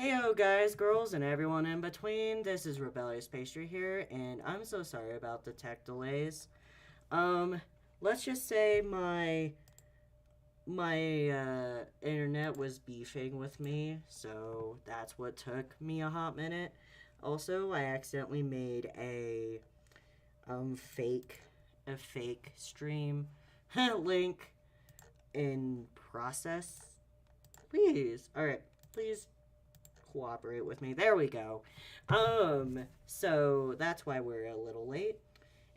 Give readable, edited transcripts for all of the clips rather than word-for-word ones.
Heyo guys, girls, and everyone in between. This is Rebellious Pastry here, and I'm so sorry about the tech delays. Um, let's just say my internet was beefing with me, so that's what took me a hot minute. Also, I accidentally made um fake a fake stream link in process. Please, all right, please cooperate with me. There we go. So that's why we're a little late,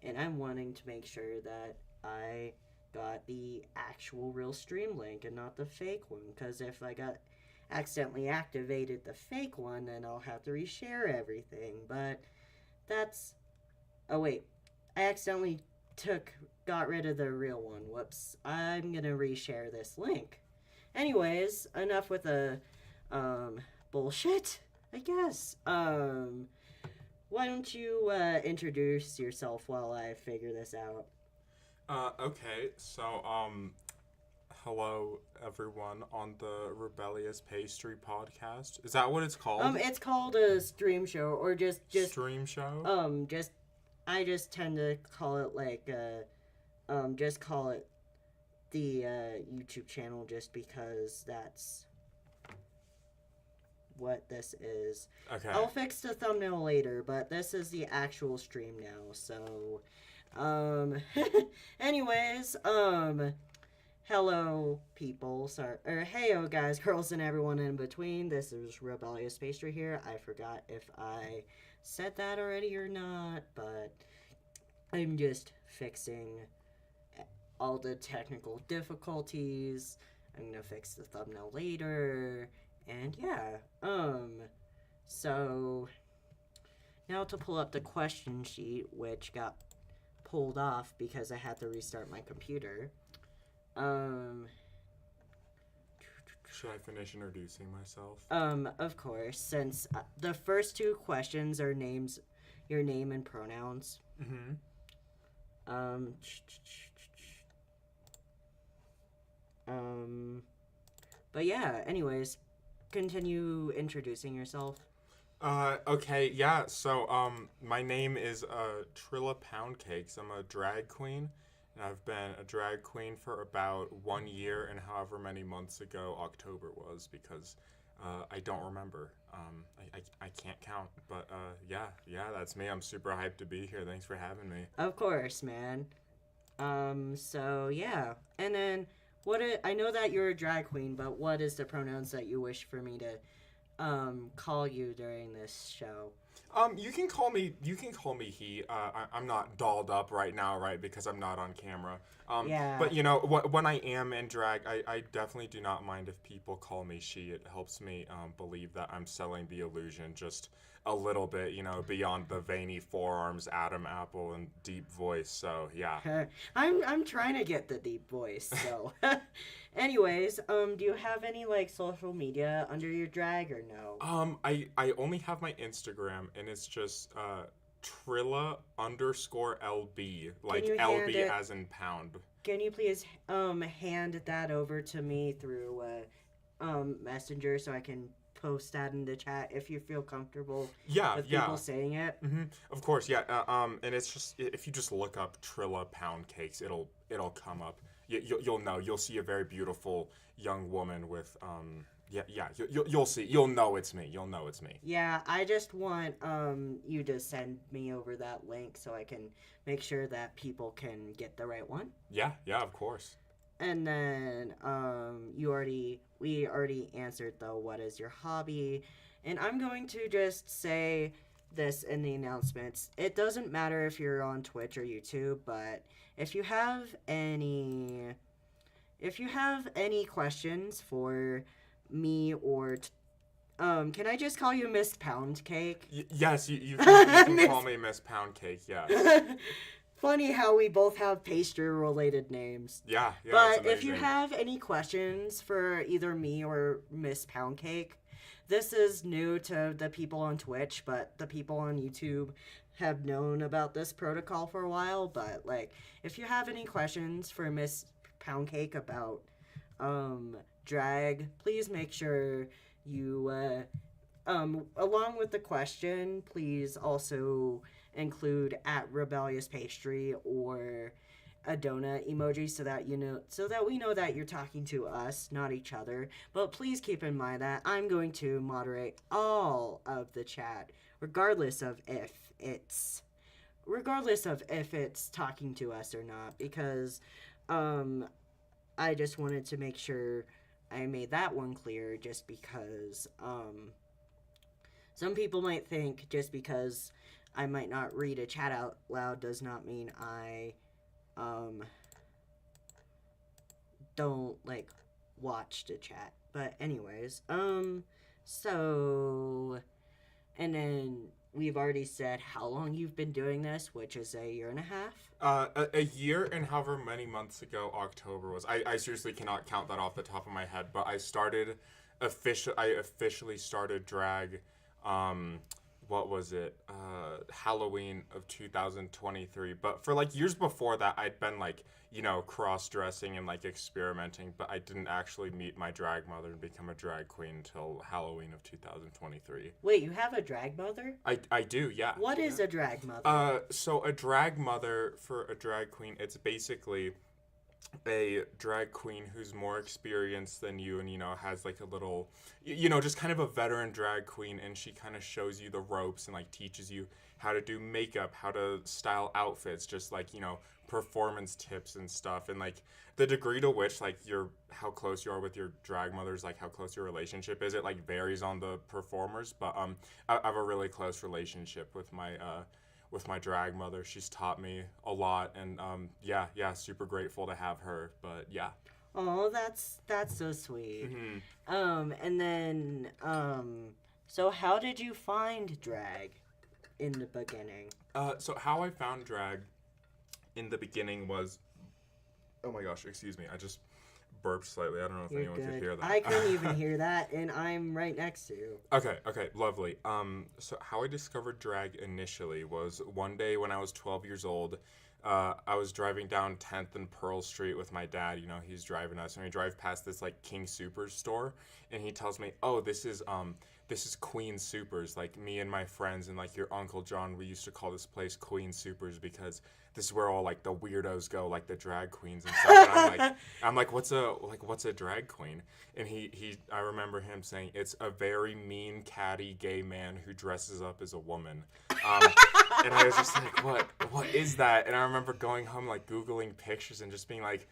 and I'm wanting to make sure that I got the actual real stream link and not the fake one, because if I got accidentally activated the fake one, then I'll have to reshare everything. But that's oh wait, I accidentally got rid of the real one. Whoops. I'm gonna reshare this link. Anyways, enough with the bullshit, I guess. Why don't you introduce yourself while I figure this out? Okay, so, hello everyone on the Rebellious Pastry podcast. Is that what it's called? It's called a stream show, or just Stream show? just I just tend to call it like just call it the YouTube channel, just because that's what this is. Okay. I'll fix the thumbnail later, but this is the actual stream now. So, anyways, hello people. Sorry, or heyo guys, girls, and everyone in between. This is Rebellious Pastry here. I forgot if I said that already or not, but I'm just fixing all the technical difficulties. I'm gonna fix the thumbnail later. And yeah, so now to pull up the question sheet, which got pulled off because I had to restart my computer. Should I finish introducing myself? Of course, since the first two questions are names, your name and pronouns. Mm-hmm. But yeah, anyways, continue introducing yourself. Okay, yeah, so, my name is, Trilla Poundcakes. I'm a drag queen, and I've been a drag queen for about 1 year and however many months ago October was, because, I don't remember. I can't count, but, yeah, that's me. I'm super hyped to be here. Thanks for having me. Of course, man. So yeah, and then I know that you're a drag queen, but what is the pronouns that you wish for me to call you during this show? You can call me he. I'm not dolled up right now, right, because I'm not on camera. Yeah. But, when I am in drag, I definitely do not mind if people call me she. It helps me believe that I'm selling the illusion just a little bit, beyond the veiny forearms, Adam apple, and deep voice. So, yeah. I'm trying to get the deep voice, so. Anyways, do you have any, like, social media under your drag, or no? I only have my Instagram, and it's just, Trilla_LB, like LB as in pound. Can you please hand that over to me through Messenger so I can post that in the chat if you feel comfortable with people saying it? Mm-hmm. Of course, yeah. And it's just, if you just look up Trilla Pound Cakes, it'll come up. You'll know. You'll see a very beautiful young woman with You'll see. You'll know it's me. Yeah, I just want you to send me over that link so I can make sure that people can get the right one. Yeah, of course. And then we already answered the what is your hobby, and I'm going to just say this in the announcements. It doesn't matter if you're on Twitch or YouTube, but if you have any questions for me or can I just call you Miss Poundcake? Yes, you can call me Miss Poundcake, yes. Funny how we both have pastry-related names. Yeah. But if you have any questions for either me or Miss Poundcake, this is new to the people on Twitch, but the people on YouTube have known about this protocol for a while. But, like, if you have any questions for Miss Poundcake about drag, please make sure you along with the question, please also include at rebellious pastry or a donut emoji so that we know that you're talking to us, not each other. But please keep in mind that I'm going to moderate all of the chat, regardless of if it's talking to us or not, because um I just wanted to make sure I made that one clear, just because some people might think just because I might not read a chat out loud does not mean I um don't like watch the chat. But anyways, so and then we've already said how long you've been doing this, which is a year and a half. A year and however many months ago October was. I seriously cannot count that off the top of my head, but I officially started drag, um, what was it? Halloween of 2023. But for like years before that, I'd been like, cross dressing and like experimenting, but I didn't actually meet my drag mother and become a drag queen until Halloween of 2023. Wait, you have a drag mother? I do, yeah. What is a drag mother? So a drag mother for a drag queen, it's basically a drag queen who's more experienced than you and has like a little just kind of a veteran drag queen, and she kind of shows you the ropes and like teaches you how to do makeup, how to style outfits, just like performance tips and stuff. And like the degree to which like how close you are with your drag mother's, like how close your relationship is, it like varies on the performers, but I have a really close relationship with my drag mother. She's taught me a lot, and yeah, super grateful to have her. But yeah. Oh, that's so sweet. Mm-hmm. And then so how did you find drag in the beginning? So how I found drag in the beginning was, oh my gosh, excuse me, I just burped slightly. I don't know if anyone could hear that. I couldn't even hear that, and I'm right next to you. Okay, lovely. So how I discovered drag initially was one day when I was 12 years old. I was driving down 10th and Pearl Street with my dad. He's driving us, and we drive past this like King Soopers store, and he tells me, "Oh, this is Queen Soopers. Like me and my friends and like your Uncle John, we used to call this place Queen Soopers because this is where all like the weirdos go, like the drag queens and stuff." And I'm like, what's a drag queen? And I remember him saying, it's a very mean, catty gay man who dresses up as a woman. And I was just like, what is that? And I remember going home like Googling pictures and just being like,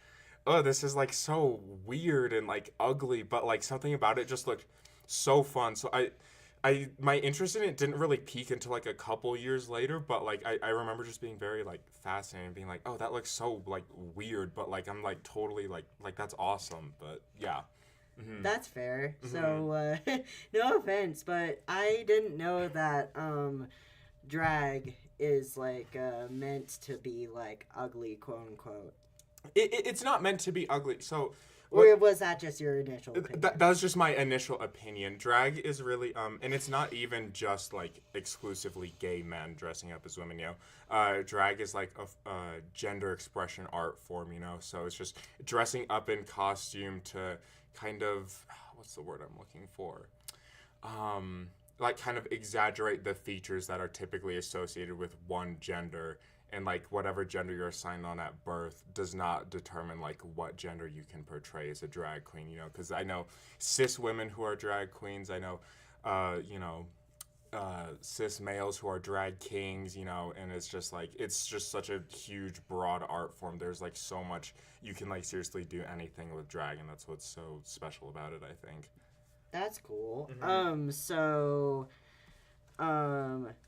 oh, this is like so weird and like ugly, but like something about it just looked so fun. So my interest in it didn't really peak until like a couple years later, but like I remember just being very like fascinated and being like, oh, that looks so like weird, but like I'm like totally like that's awesome. But yeah. Mm-hmm. That's fair. Mm-hmm. So no offense, but I didn't know that drag is like meant to be like ugly, quote unquote. It's not meant to be ugly. So or was that just your initial opinion? That was just my initial opinion. Drag is really, and it's not even just like exclusively gay men dressing up as women, drag is like a gender expression art form, so it's just dressing up in costume to kind of, what's the word I'm looking for? Like kind of exaggerate the features that are typically associated with one gender. And like whatever gender you're assigned on at birth does not determine like what gender you can portray as a drag queen, because I know cis women who are drag queens. I know, cis males who are drag kings, and it's just such a huge, broad art form. There's like so much you can like seriously do anything with drag, and that's what's so special about it, I think. That's cool. Mm-hmm.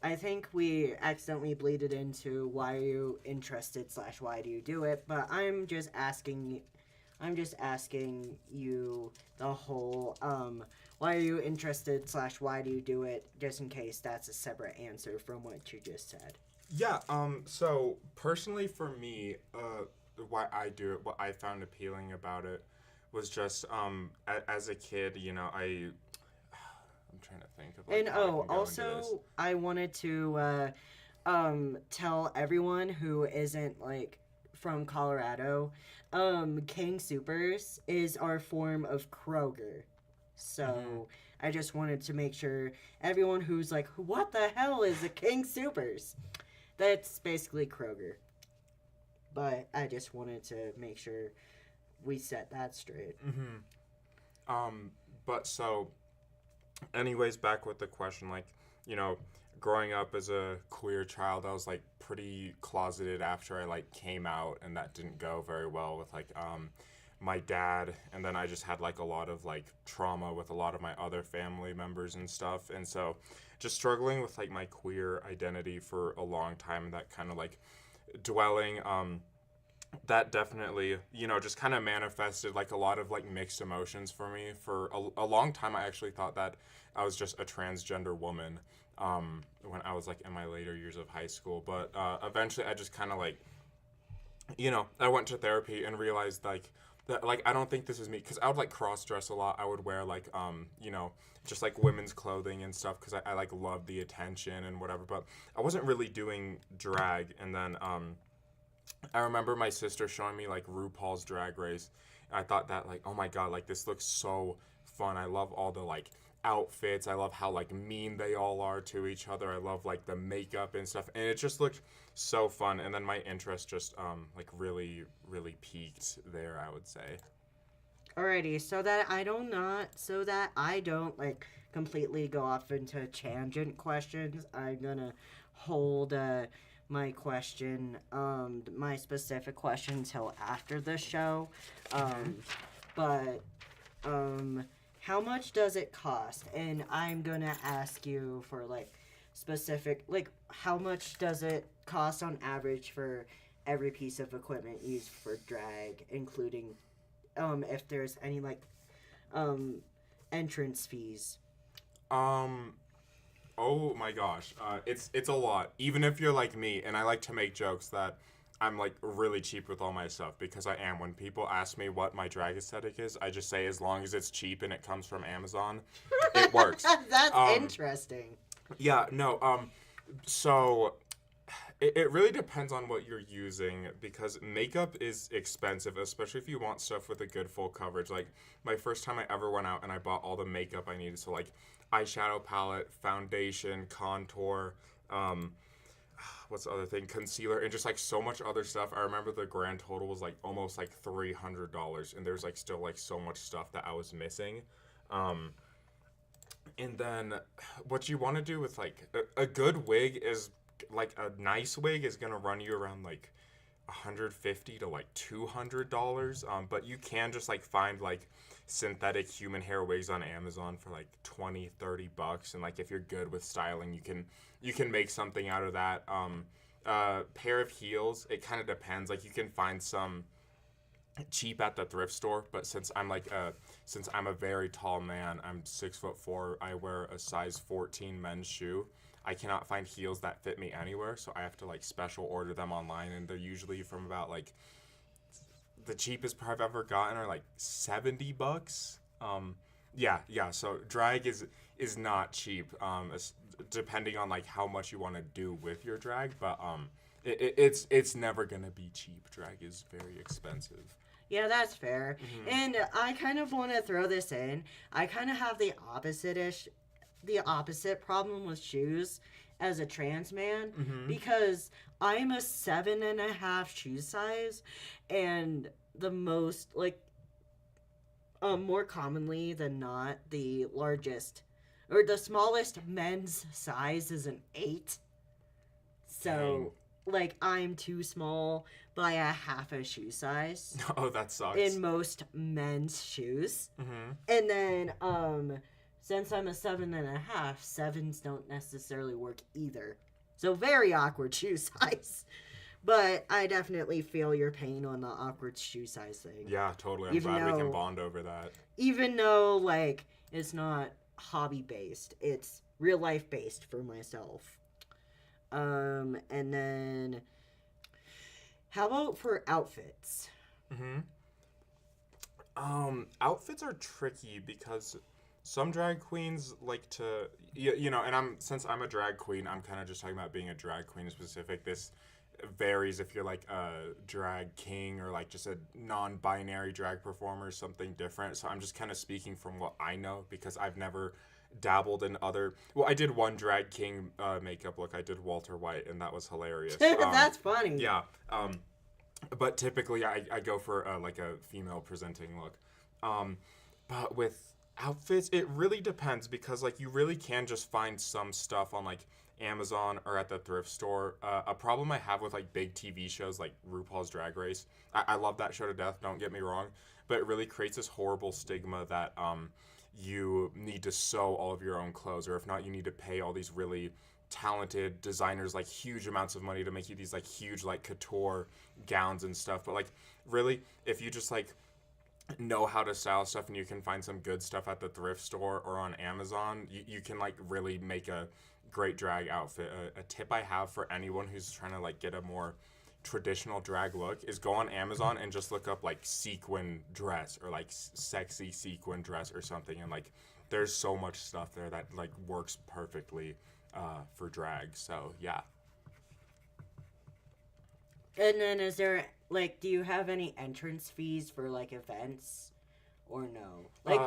I think we accidentally bleeded into why are you interested / why do you do it, but I'm just asking you the whole why are you interested / why do you do it, just in case that's a separate answer from what you just said. Yeah, so personally for me, why I do it, what I found appealing about it was just as a kid, I'm trying to think of like, and also I wanted to tell everyone who isn't like from Colorado, King Soopers is our form of Kroger. So I just wanted to make sure everyone who's like, what the hell is a King Supers? That's basically Kroger. But I just wanted to make sure we set that straight. But so, anyways, back with the question, like, you know, growing up as a queer child, I was like pretty closeted after I like came out, and that didn't go very well with like my dad, and then I just had like a lot of like trauma with a lot of my other family members and stuff, and so just struggling with like my queer identity for a long time, that kind of like dwelling that definitely, you know, just kind of manifested like a lot of like mixed emotions for me. For a long time, I actually thought that I was just a transgender woman when I was like in my later years of high school. But eventually, I just kind of like, you know, I went to therapy and realized like that like I don't think this is me, because I would like cross dress a lot. I would wear like you know, just like women's clothing and stuff, because I like loved the attention and whatever. But I wasn't really doing drag, and then I remember my sister showing me like RuPaul's Drag Race. I thought that like, oh my god, like this looks so fun. I love all the like outfits. I love how like mean they all are to each other. I love like the makeup and stuff, and it just looked so fun. And then my interest just like really peaked there, I would say. Alrighty, so that I don't like completely go off into tangent questions, I'm gonna hold my question, my specific question until after the show. But how much does it cost? And I'm gonna ask you for like specific, like how much does it cost on average for every piece of equipment used for drag, including if there's any like entrance fees. Oh my gosh, it's a lot. Even if you're like me, and I like to make jokes that I'm like really cheap with all my stuff, because I am. When people ask me what my drag aesthetic is, I just say as long as it's cheap and it comes from Amazon, it works. That's interesting. Yeah, no. So it really depends on what you're using, because makeup is expensive, especially if you want stuff with a good full coverage. Like my first time I ever went out and I bought all the makeup I needed, so like eyeshadow palette, foundation, contour, what's the other thing, concealer, and just like so much other stuff. I remember the grand total was like almost like $300, and there's like still like so much stuff that I was missing. And then what you want to do with like a good wig is like a nice wig is gonna run you around like $150 to like $200. But you can just like find like synthetic human hair wigs on Amazon for like 20-30 bucks, and like if you're good with styling, you can make something out of that. Pair of heels, it kind of depends. Like you can find some cheap at the thrift store, but since I'm a very tall man, I'm 6'4", I wear a size 14 men's shoe. I cannot find heels that fit me anywhere, so I have to like special order them online, and they're usually from about like, the cheapest pair I've ever gotten are like $70. Yeah. So drag is not cheap. Depending on like how much you want to do with your drag, but it's never gonna be cheap. Drag is very expensive. Yeah, that's fair. And I kind of want to throw this in. I kind of have the opposite problem with shoes as a trans man, because I'm a 7.5 shoe size, and the most like more commonly than not, the largest or the smallest men's size is an 8. So like I'm too small by a half a shoe size. Oh, that sucks. In most men's shoes. And then since I'm a 7.5, 7s don't necessarily work either. So very awkward shoe size. But I definitely feel your pain on the awkward shoe size thing. Yeah, totally. I'm glad we can bond over that. Even though, like, it's not hobby-based. It's real-life based for myself. And then, how about for outfits? Outfits are tricky because some drag queens like to, you know, and since I'm a drag queen, I'm kind of just talking about being a drag queen in specific. This varies if you're like a drag king or like just a non-binary drag performer, something different. So I'm just kind of speaking from what I know because I've never dabbled in other. Well, I did one drag king makeup look. I did Walter White, and that was hilarious. That's funny. Yeah. But typically I go for like a female presenting look. But with outfits, it really depends because like you really can just find some stuff on like Amazon or at the thrift store. A problem I have with like big TV shows like RuPaul's Drag Race, I love that show to death, don't get me wrong, but it really creates this horrible stigma that you need to sew all of your own clothes, or if not, you need to pay all these really talented designers like huge amounts of money to make you these like huge like couture gowns and stuff. But like really, if you just like know how to style stuff and you can find some good stuff at the thrift store or on Amazon, you can like really make a great drag outfit. A tip I have for anyone who's trying to like get a more traditional drag look is go on Amazon and just look up like sequin dress or like sexy sequin dress or something, and like there's so much stuff there that like works perfectly for drag. So yeah. And then is there like, do you have any entrance fees for like events or no? Like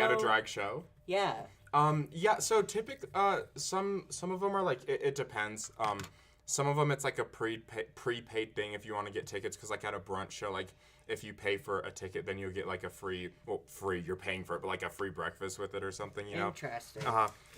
at a drag show? Yeah. Yeah, so some of them are like it depends. Some of them it's like a prepaid thing if you want to get tickets, because like at a brunch show, like if you pay for a ticket, then you'll get like a free, you're paying for it, but like a free breakfast with it or something, you know? Interesting.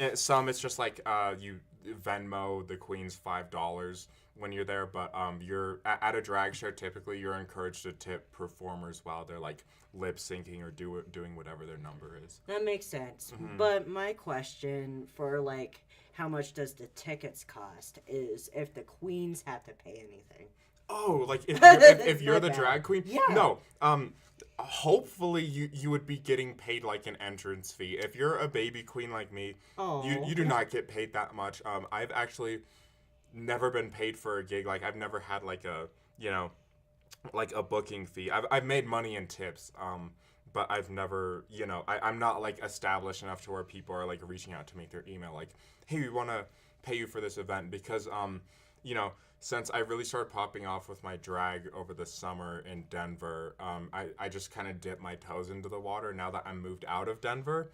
And some it's just like you Venmo the queens $5 when you're there, but you're at a drag show, typically you're encouraged to tip performers while they're like lip syncing or doing whatever their number is. That makes sense. But my question for like how much does the tickets cost is if the queens have to pay anything. Oh, like if you're the drag queen? Yeah. No. Hopefully you would be getting paid like an entrance fee. If you're a baby queen like me, you do not get paid that much. I've actually never been paid for a gig. Like I've never had like a, like a booking fee. I've made money in tips. But I've never, I'm not like established enough to where people are like reaching out to me through email like, hey, we want to pay you for this event, because since I really started popping off with my drag over the summer in Denver, I just kind of dipped my toes into the water. Now that I'm moved out of Denver,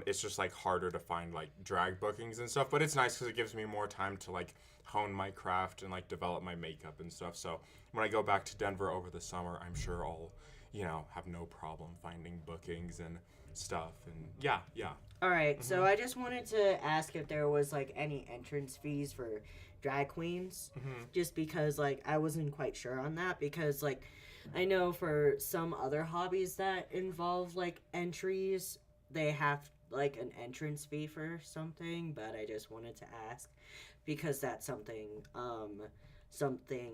it's just like harder to find like drag bookings and stuff, but it's nice because it gives me more time to like hone my craft and like develop my makeup and stuff. So when I go back to Denver over the summer, I'm sure I'll have no problem finding bookings and stuff. And yeah. All right, so I just wanted to ask if there was like any entrance fees for drag queens, just because like I wasn't quite sure on that, because like I know for some other hobbies that involve like entries, they have like an entrance fee for something, but I just wanted to ask because that's something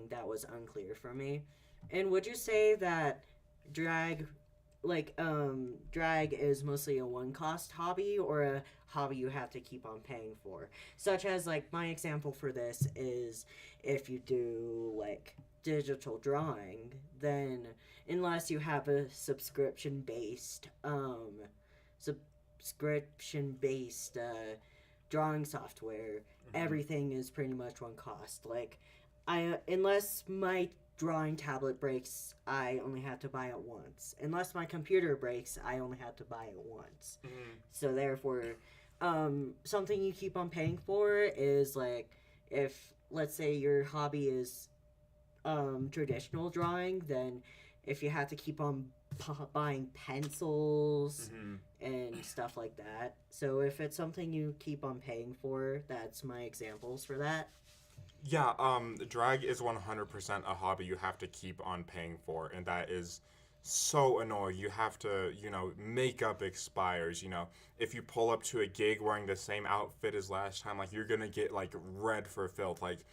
that was unclear for me. And would you say that drag is mostly a one-cost hobby or a hobby you have to keep on paying for? Such as, like, my example for this is if you do, like, digital drawing, then unless you have a subscription-based drawing software, everything is pretty much one cost. Like, unless my drawing tablet breaks, I only have to buy it once. Unless my computer breaks, I only have to buy it once. So therefore, something you keep on paying for is like, if let's say your hobby is traditional drawing, then if you have to keep on buying pencils and stuff like that. So if it's something you keep on paying for, that's my examples for that. Yeah, drag is 100% a hobby you have to keep on paying for, and that is so annoying. You have to, makeup expires, if you pull up to a gig wearing the same outfit as last time, like, you're gonna get, like, red for filth. Like,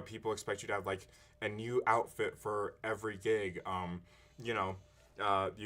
people expect you to have, like, a new outfit for every gig. You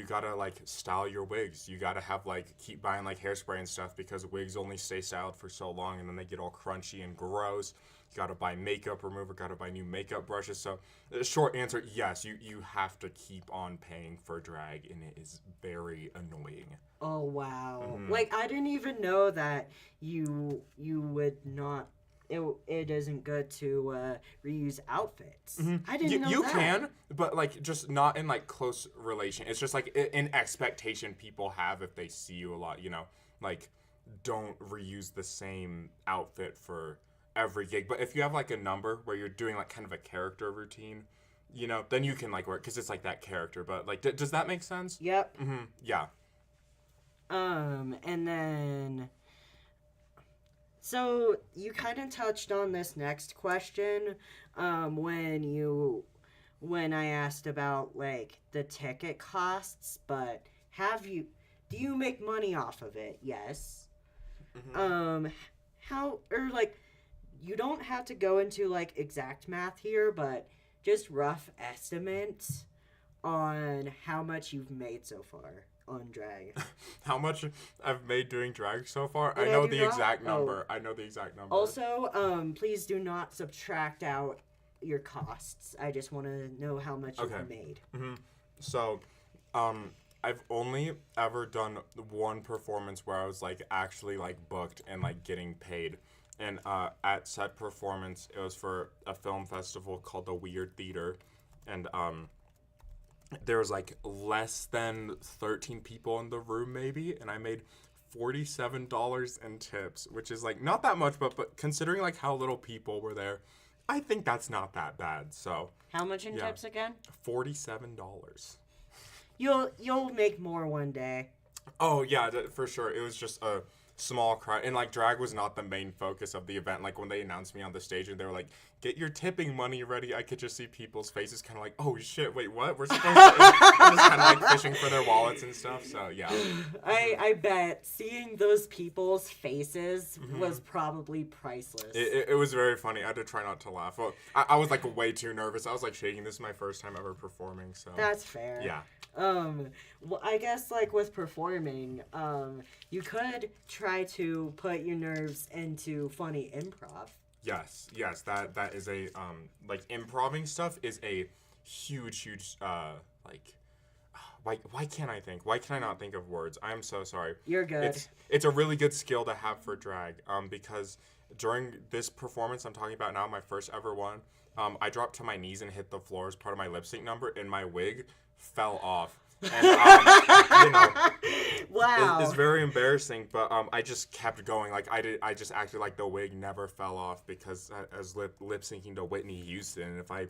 gotta, like, style your wigs. You gotta have, like, keep buying, like, hairspray and stuff, because wigs only stay styled for so long, and then they get all crunchy and gross. You gotta buy makeup remover, gotta buy new makeup brushes. So, short answer, yes, you have to keep on paying for drag, and it is very annoying. Oh, wow. Like, I didn't even know that you would not, it isn't good to reuse outfits. Mm-hmm. I didn't know you that. can, but like just not in like close relation. It's just like an expectation people have if they see you a lot. Like don't reuse the same outfit for every gig. But if you have like a number where you're doing like kind of a character routine, then you can like work because it's like that character. But like, does that make sense? Yep. Mm-hmm. Yeah. And then, so you kind of touched on this next question, when I asked about like the ticket costs, but do you make money off of it? Yes. Mm-hmm. How, or like, you don't have to go into like exact math here, but just rough estimates on how much you've made so far on drag. How much I've made doing drag so far? And I know do the not- exact oh. number. I know the exact number. Also, please do not subtract out your costs. I just want to know how much you've made. Mm-hmm. So, I've only ever done one performance where I was like actually like booked and like getting paid. And at said performance, it was for a film festival called the Weird Theater, and there was like less than 13 people in the room maybe, and I made $47 in tips, which is like not that much, but considering like how little people were there, I think that's not that bad. So How much in tips again? $47. You'll make more one day. Oh yeah, for sure. It was just a small crowd, and like drag was not the main focus of the event. Like when they announced me on the stage and they were like, "Get your tipping money ready," I could just see people's faces, kind of like, "Oh shit, wait, what? We're supposed to?" I'm just kind of like fishing for their wallets and stuff. So yeah. I bet seeing those people's faces was probably priceless. It was very funny. I had to try not to laugh. Well, I was like way too nervous. I was like shaking. This is my first time ever performing, so That's fair. yeah. Well, I guess like with performing, you could try to put your nerves into funny improv. Yes, that is a like improving stuff is a huge like why can't I think? Why can I not think of words? I'm so sorry. You're good. It's a really good skill to have for drag because during this performance I'm talking about now, my first ever one, I dropped to my knees and hit the floor as part of my lip sync number, and my wig fell off. And, wow. It's very embarrassing, but I just kept going. Like I just acted like the wig never fell off because I was lip syncing to Whitney Houston. And if I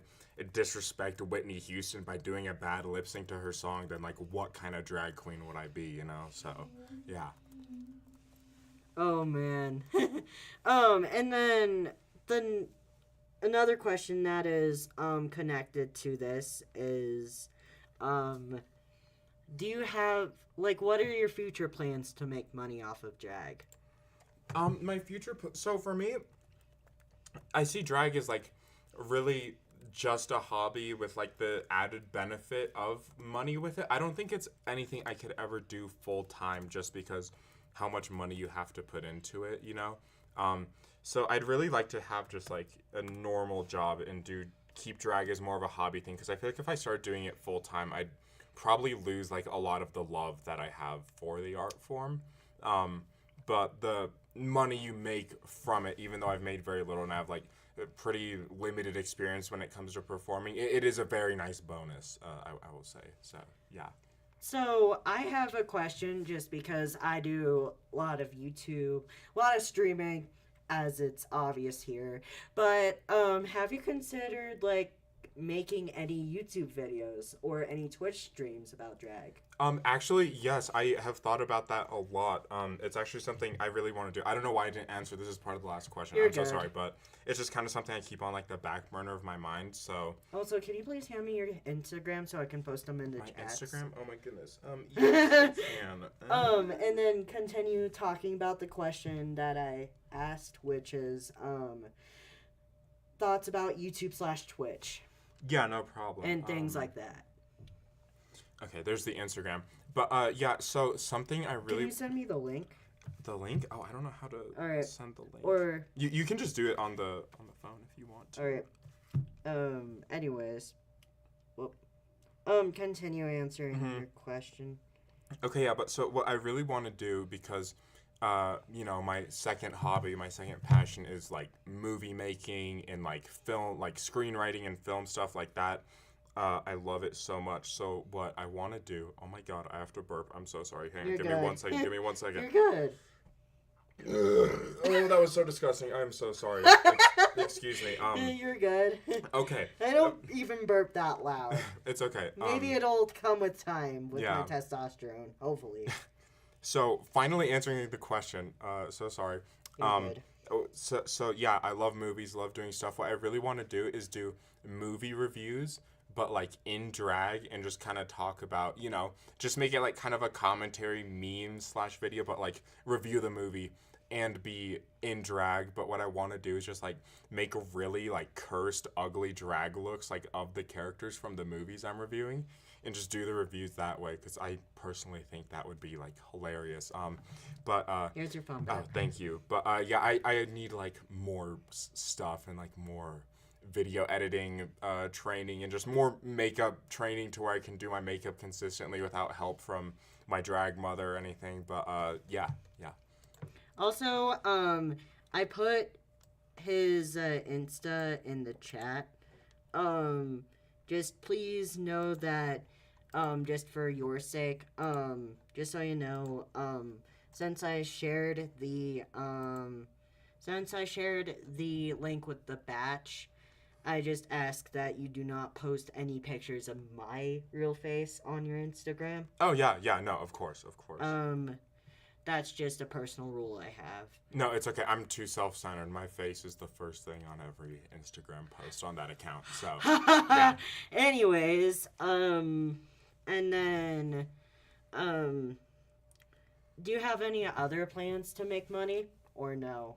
disrespect Whitney Houston by doing a bad lip sync to her song, then like what kind of drag queen would I be? So yeah. Oh man. And then another question that is connected to this is do you have like what are your future plans to make money off of drag? My future so for me, I see drag as like really just a hobby with like the added benefit of money with it. I don't think it's anything I could ever do full time just because how much money you have to put into it, So I'd really like to have just like a normal job and keep drag as more of a hobby thing, because I feel like if I started doing it full time, I'd probably lose like a lot of the love that I have for the art form. But the money you make from it, even though I've made very little and I have like a pretty limited experience when it comes to performing, it is a very nice bonus, I will say. So yeah. So I have a question just because I do a lot of YouTube, a lot of streaming, as it's obvious here. But have you considered like making any YouTube videos or any Twitch streams about drag? Actually, yes, I have thought about that a lot. It's actually something I really want to do. I don't know why I didn't answer this as part of the last question. You're I'm good. so sorry, but it's just kind of something I keep on like the back burner of my mind. So Also, can you please hand me your Instagram so I can post them in the chat? Instagram? Oh my goodness. Yes, I can. And then continue talking about the question that I asked, which is thoughts about YouTube/Twitch. Yeah, no problem. And things like that. Okay, there's the Instagram. But yeah, so something I really... Can you send me the link? The link? Oh, I don't know how to send the link. Or you can just do it on the phone if you want to. Alright. Anyways. Well, continue answering your question. Okay, yeah, but so what I really want to do, because my second hobby, my second passion is like movie making and like film, like screenwriting and film stuff like that. I love it so much. So what I want to do? Oh my god, I have to burp. I'm so sorry. Hang on, You're give good. me 1 second. Give me 1 second. You're good. Oh, that was so disgusting. I'm so sorry. Excuse me. You're good. Okay. I don't even burp that loud. It's okay. Maybe it'll come with time with yeah. my testosterone. Hopefully. So finally answering the question. So sorry. You're good. So yeah, I love movies. Love doing stuff. What I really want to do is do movie reviews, but like in drag, and just kind of talk about, just make it like kind of a commentary meme / video, but like review the movie and be in drag. But what I want to do is just like make really like cursed, ugly drag looks like of the characters from the movies I'm reviewing, and just do the reviews that way, because I personally think that would be like hilarious. Here's your phone. Oh, thank you. But yeah, I need like more stuff and like more video editing training and just more makeup training to where I can do my makeup consistently without help from my drag mother or anything. But yeah. Also, I put his Insta in the chat. Just please know that, just for your sake, just so you know, since I shared the link with the batch, I just ask that you do not post any pictures of my real face on your Instagram. Oh yeah, no, of course. That's just a personal rule I have. No, it's okay. I'm too self-centered. My face is the first thing on every Instagram post on that account. So, yeah. Anyways, and then, do you have any other plans to make money, or no?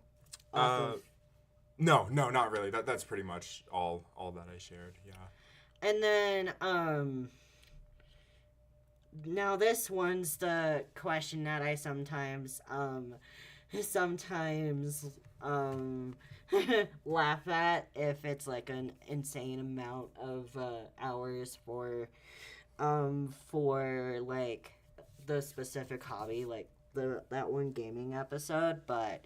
No, not really. That's pretty much all that I shared. Yeah. And then, now this one's the question that I sometimes laugh at, if it's like an insane amount of hours for like the specific hobby, like that one gaming episode. But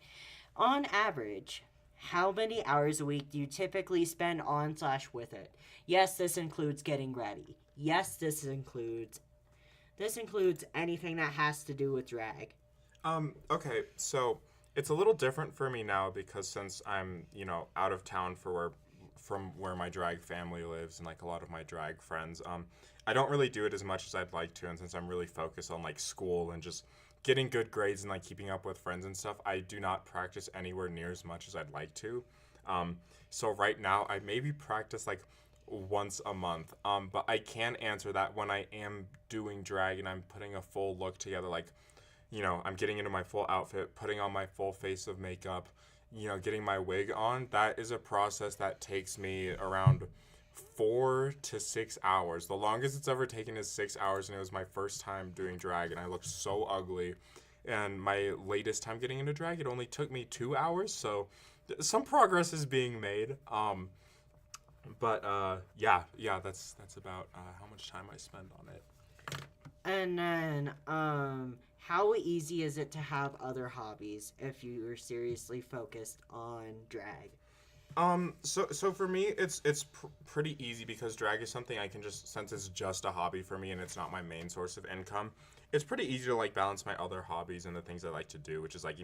on average, how many hours a week do you typically spend on / with it? Yes, this includes getting ready. Yes, this includes anything that has to do with drag. Okay, so it's a little different for me now, because since I'm, out of town from where my drag family lives and like a lot of my drag friends, I don't really do it as much as I'd like to. And since I'm really focused on like school and just getting good grades and like keeping up with friends and stuff, I do not practice anywhere near as much as I'd like to. So right now I maybe practice like once a month, but I can answer that when I am doing drag and I'm putting a full look together, like, I'm getting into my full outfit, putting on my full face of makeup, getting my wig on. That is a process that takes me around 4 to 6 hours. The longest it's ever taken is 6 hours, and it was my first time doing drag, and I looked so ugly. And my latest time getting into drag, it only took me 2 hours, so some progress is being made. But yeah, that's about how much time I spend on it. And then, how easy is it to have other hobbies if you are seriously focused on drag? So for me, it's pretty easy, because drag is something I can just, since it's just a hobby for me and it's not my main source of income, it's pretty easy to like balance my other hobbies and the things I like to do, which is like,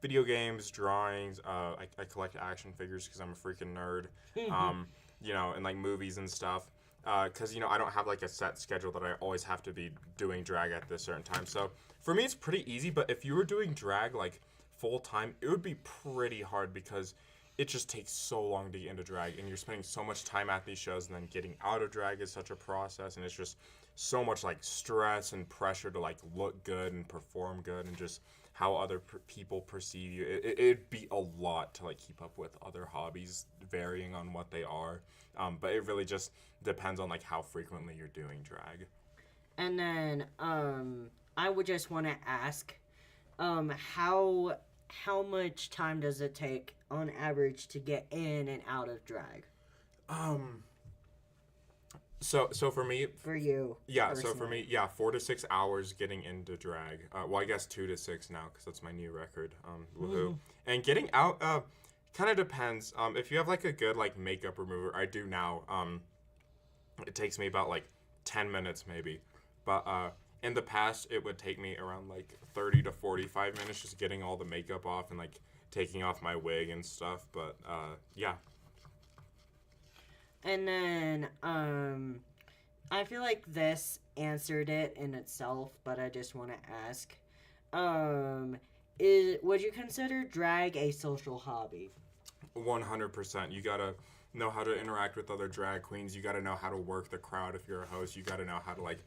video games, drawings, I collect action figures because I'm a freaking nerd, and like movies and stuff, because, I don't have like a set schedule that I always have to be doing drag at this certain time. So for me, it's pretty easy, but if you were doing drag like full time, it would be pretty hard, because it just takes so long to get into drag, and you're spending so much time at these shows, and then getting out of drag is such a process, and it's just so much like stress and pressure to like look good and perform good, and just how other people perceive you. It'd be a lot to like keep up with other hobbies, varying on what they are, but it really just depends on like how frequently you're doing drag. And then I would just want to ask, how much time does it take on average to get in and out of drag? So for me, for you yeah. So for personally? me, yeah, 4 to 6 hours getting into drag. Well, I guess 2 to 6 now because that's my new record. Woohoo! And getting out, kind of depends. If you have like a good like makeup remover, I do now. It takes me about like 10 minutes maybe, but in the past it would take me around like 30 to 45 minutes just getting all the makeup off and like taking off my wig and stuff. But yeah. And then, I feel like this answered it in itself, but I just want to ask, um, would you consider drag a social hobby? 100%. You gotta know how to interact with other drag queens. You gotta know how to work the crowd if you're a host. You gotta know how to, like,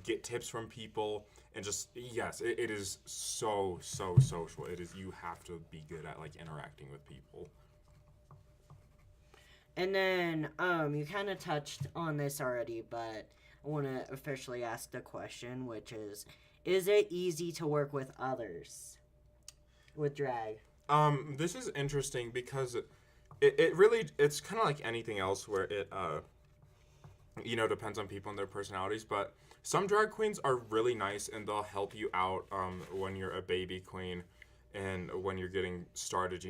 get tips from people. And just, yes, it is so social. It is, you have to be good at, like, interacting with people. And then, you kind of touched on this already, but I want to officially ask the question, which is it easy to work with others with drag? This is interesting because it really, it's kind of like anything else where it, depends on people and their personalities. But some drag queens are really nice and they'll help you out when you're a baby queen and when you're getting started.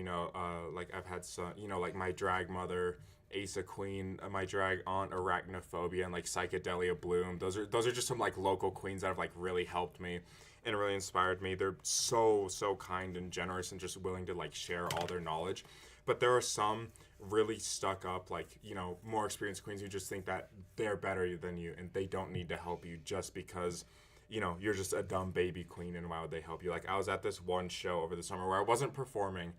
Like I've had some, like my drag mother, Asa Queen, my drag aunt, Arachnophobia, and like Psychedelia Bloom. Those are just some like local queens that have like really helped me and really inspired me. They're so kind and generous and just willing to like share all their knowledge. But there are some really stuck up, like, more experienced queens who just think that they're better than you and they don't need to help you just because, you're just a dumb baby queen and why would they help you? Like, I was at this one show over the summer where I wasn't performing.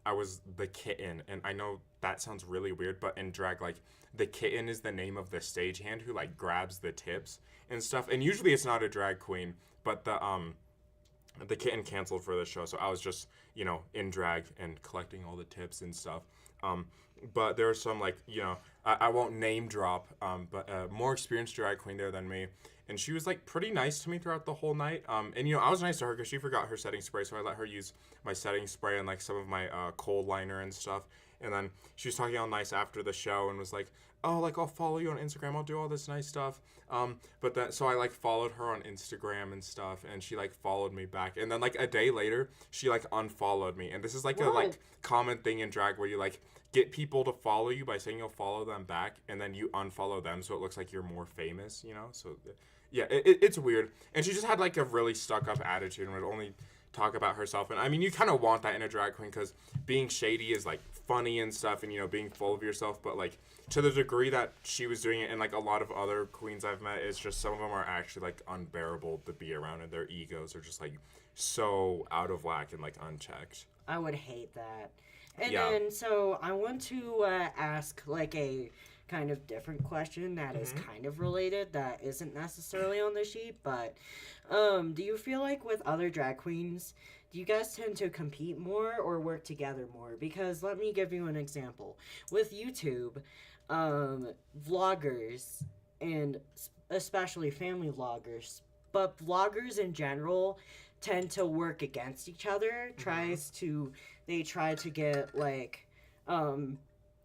I was the kitten, and I know that sounds really weird, but in drag, like, the kitten is the name of the stagehand who, like, grabs the tips and stuff. And usually it's not a drag queen, but the kitten canceled for the show, so I was just, in drag and collecting all the tips and stuff. But there are some, like, I won't name drop, but a more experienced drag queen there than me. And she was, like, pretty nice to me throughout the whole night. And, I was nice to her because she forgot her setting spray, so I let her use my setting spray and, like, some of my cold liner and stuff. And then she was talking all nice after the show and was like, oh, like, I'll follow you on Instagram. I'll do all this nice stuff. But then, so I, like, followed her on Instagram and stuff, and she, like, followed me back. And then, like, a day later, she, like, unfollowed me. And this is, like, a, like, common thing in drag where you, like, get people to follow you by saying you'll follow them back, and then you unfollow them so it looks like you're more famous, So, yeah, it's weird. And she just had, like, a really stuck-up attitude and would only talk about herself. And, I mean, you kind of want that in a drag queen because being shady is, like, funny and stuff and, being full of yourself. But, like, to the degree that she was doing it and, like, a lot of other queens I've met, it's just some of them are actually, like, unbearable to be around, and their egos are just, like, so out of whack and, like, unchecked. I would hate that. And Yeah. then, so I want to ask like a kind of different question that is kind of related that isn't necessarily on the sheet, but do you feel like with other drag queens, do you guys tend to compete more or work together more? Because let me give you an example. With YouTube, vloggers and especially family vloggers, but vloggers in general tend to work against each other, they try to get like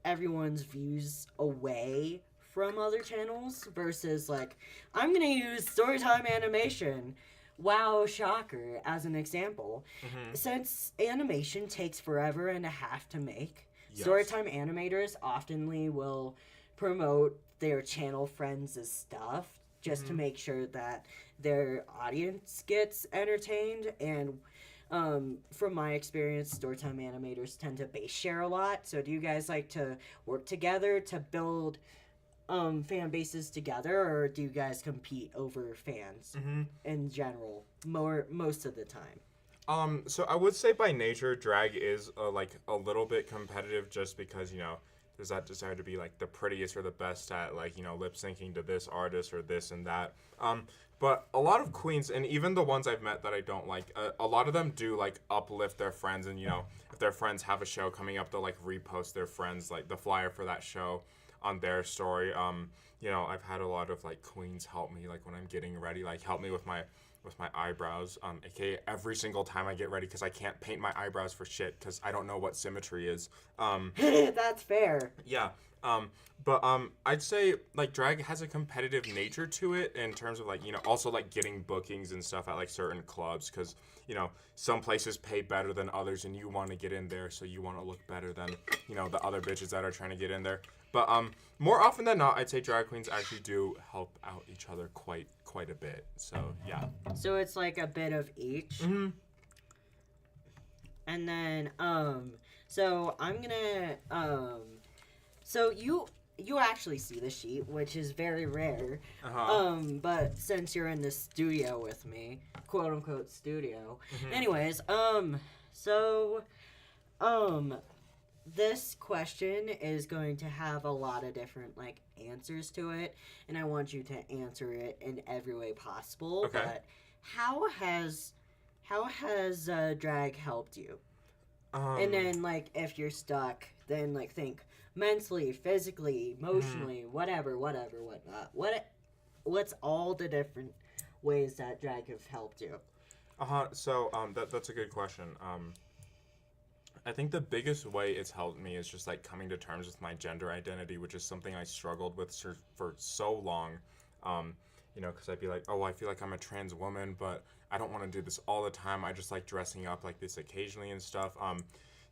everyone's views away from other channels versus like I'm gonna use storytime animation, wow, shocker, as an example. Since animation takes forever and a half to make, Yes. storytime animators oftenly will promote their channel friends' stuff just to make sure that their audience gets entertained. And from my experience, storytime animators tend to base share a lot. So do you guys like to work together to build fan bases together, or do you guys compete over fans in general most of the time? So I would say by nature, drag is like a little bit competitive just because, there's that desire to be like the prettiest or the best at like, lip syncing to this artist or this and that. But a lot of queens, and even the ones I've met that I don't like, a lot of them do like uplift their friends, and if their friends have a show coming up, they'll like repost their friends like the flyer for that show on their story. I've had a lot of like queens help me like when I'm getting ready, like help me with my eyebrows, aka every single time I get ready because I can't paint my eyebrows for shit because I don't know what symmetry is. That's fair. Yeah, I'd say like drag has a competitive nature to it in terms of like also like getting bookings and stuff at like certain clubs because some places pay better than others and you want to get in there so you want to look better than the other bitches that are trying to get in there. But more often than not, I'd say drag queens actually do help out each other quite a bit. So yeah. So it's like a bit of each. Mm-hmm. And then so I'm gonna so you actually see the sheet, which is very rare. But since you're in the studio with me, quote unquote studio. Mm-hmm. Anyways, so this question is going to have a lot of different like answers to it, and I want you to answer it in every way possible. Okay. But how has drag helped you? And then like if you're stuck, then like think mentally, physically, emotionally, whatnot. What's all the different ways that drag have helped you? So that's a good question. I think the biggest way it's helped me is just like coming to terms with my gender identity, which is something I struggled with for so long. Because I'd be like, oh, I feel like I'm a trans woman, but I don't want to do this all the time. I just like dressing up like this occasionally and stuff.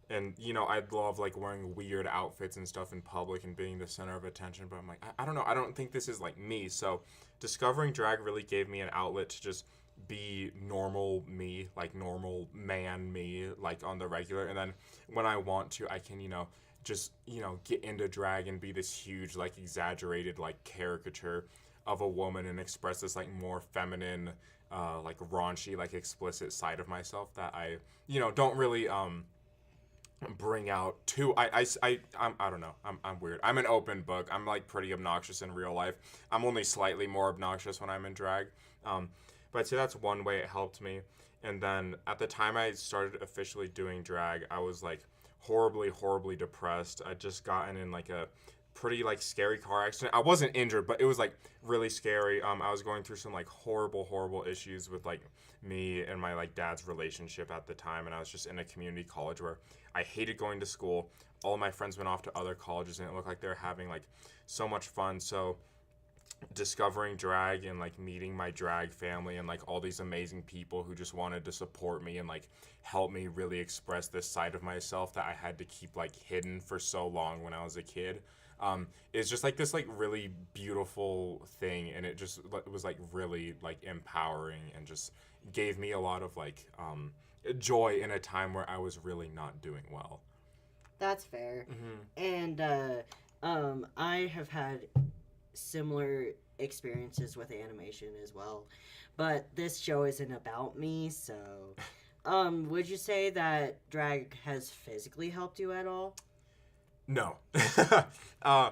And I'd love like wearing weird outfits and stuff in public and being the center of attention, but I'm like, I don't know, I don't think this is like me. So discovering drag really gave me an outlet to just be normal me, like normal man me, like on the regular. And then when I want to, I can just get into drag and be this huge like exaggerated like caricature of a woman and express this like more feminine like raunchy like explicit side of myself that I don't really bring out too. I don't know. I'm weird. I'm an open book. I'm like pretty obnoxious in real life. I'm only slightly more obnoxious when I'm in drag. But I'd say that's one way it helped me. And then at the time I started officially doing drag, I was like horribly depressed. I'd just gotten in like a pretty like scary car accident. I wasn't injured, but it was like really scary. I was going through some like horrible issues with like me and my like dad's relationship at the time, and I was just in a community college where I hated going to school. All of my friends went off to other colleges and it looked like they were having like so much fun. So discovering drag and like meeting my drag family and like all these amazing people who just wanted to support me and like help me really express this side of myself that I had to keep like hidden for so long when I was a kid. It's just like this like really beautiful thing, and it just was like really like empowering and just gave me a lot of like joy in a time where I was really not doing well. That's fair. Mm-hmm. And I have had similar experiences with animation as well, but this show isn't about me, so would you say that drag has physically helped you at all? No. I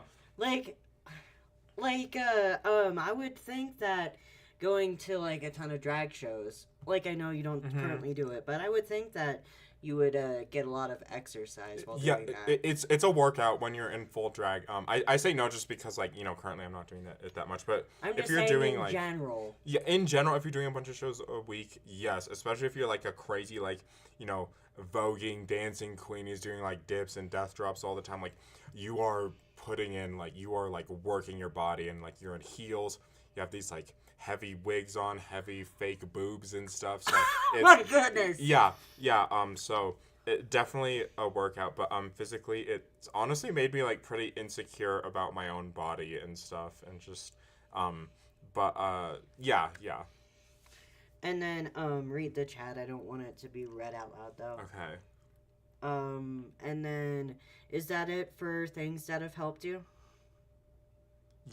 would think that going to like a ton of drag shows, like I know you don't currently do it, but I would think that you would get a lot of exercise while doing that. It's a workout when you're in full drag. I say no just because like currently I'm not doing that much, but I'm if just you're saying doing in like general. yeah, in general, if you're doing a bunch of shows a week, yes, especially if you're like a crazy like voguing dancing queen who's doing like dips and death drops all the time, like you are putting in like you are like working your body, and like you're in heels, you have these like heavy wigs on, heavy fake boobs and stuff, so it's My goodness. yeah so it definitely a workout, but physically it's honestly made me like pretty insecure about my own body and stuff, and just yeah. And then read the chat. I don't want it to be read out loud though. Okay. And then is that it for things that have helped you?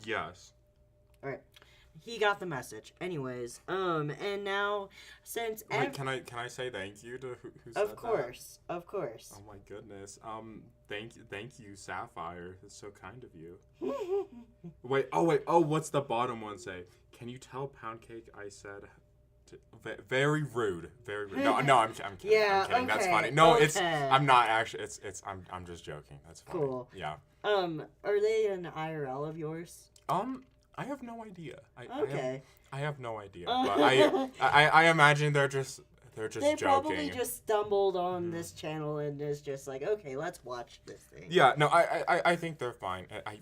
Yes. All right. He got the message. Anyways, and now since Wait, can I say thank you to who said Of course. Oh my goodness. Thank you, Sapphire. It's so kind of you. wait. What's the bottom one say? Can you tell Pound Cake I said? Very rude. Very rude. No, I'm kidding. Yeah, I'm kidding. okay, That's funny. No, okay. it's. I'm not actually. It's. I'm just joking. That's funny. Cool. Yeah. Are they an IRL of yours? I have no idea. Okay. I have no idea. But I imagine they're just They're just They joking. probably just stumbled on this channel and is just like, okay, let's watch this thing. Yeah, no, I think they're fine. I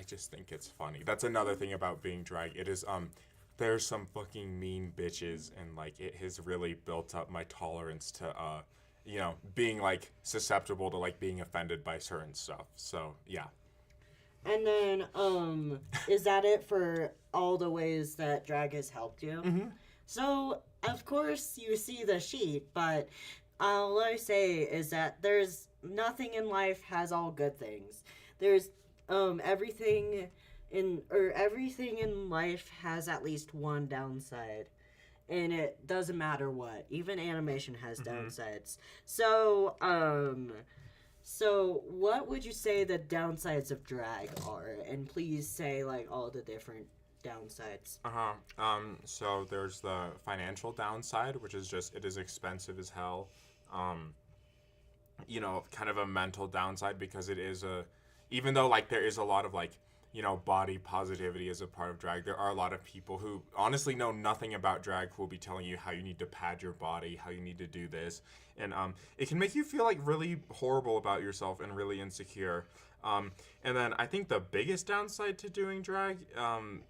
just think it's funny. That's another thing about being drag. It is, there's some fucking mean bitches, and, like, it has really built up my tolerance to, being, like, susceptible to, like, being offended by certain stuff. So, yeah. And then, is that it for all the ways that drag has helped you? Mm-hmm. So, of course, you see the sheet, but all I say is that there's nothing in life has all good things. There's everything in life has at least one downside, and it doesn't matter what. Even animation has downsides. So what would you say the downsides of drag are? And please say like all the different downsides. So there's the financial downside, which is just it is expensive as hell. Kind of a mental downside because it is even though like there is a lot of like body positivity as a part of drag, there are a lot of people who honestly know nothing about drag who will be telling you how you need to pad your body, how you need to do this, and it can make you feel like really horrible about yourself and really insecure. And then I think the biggest downside to doing drag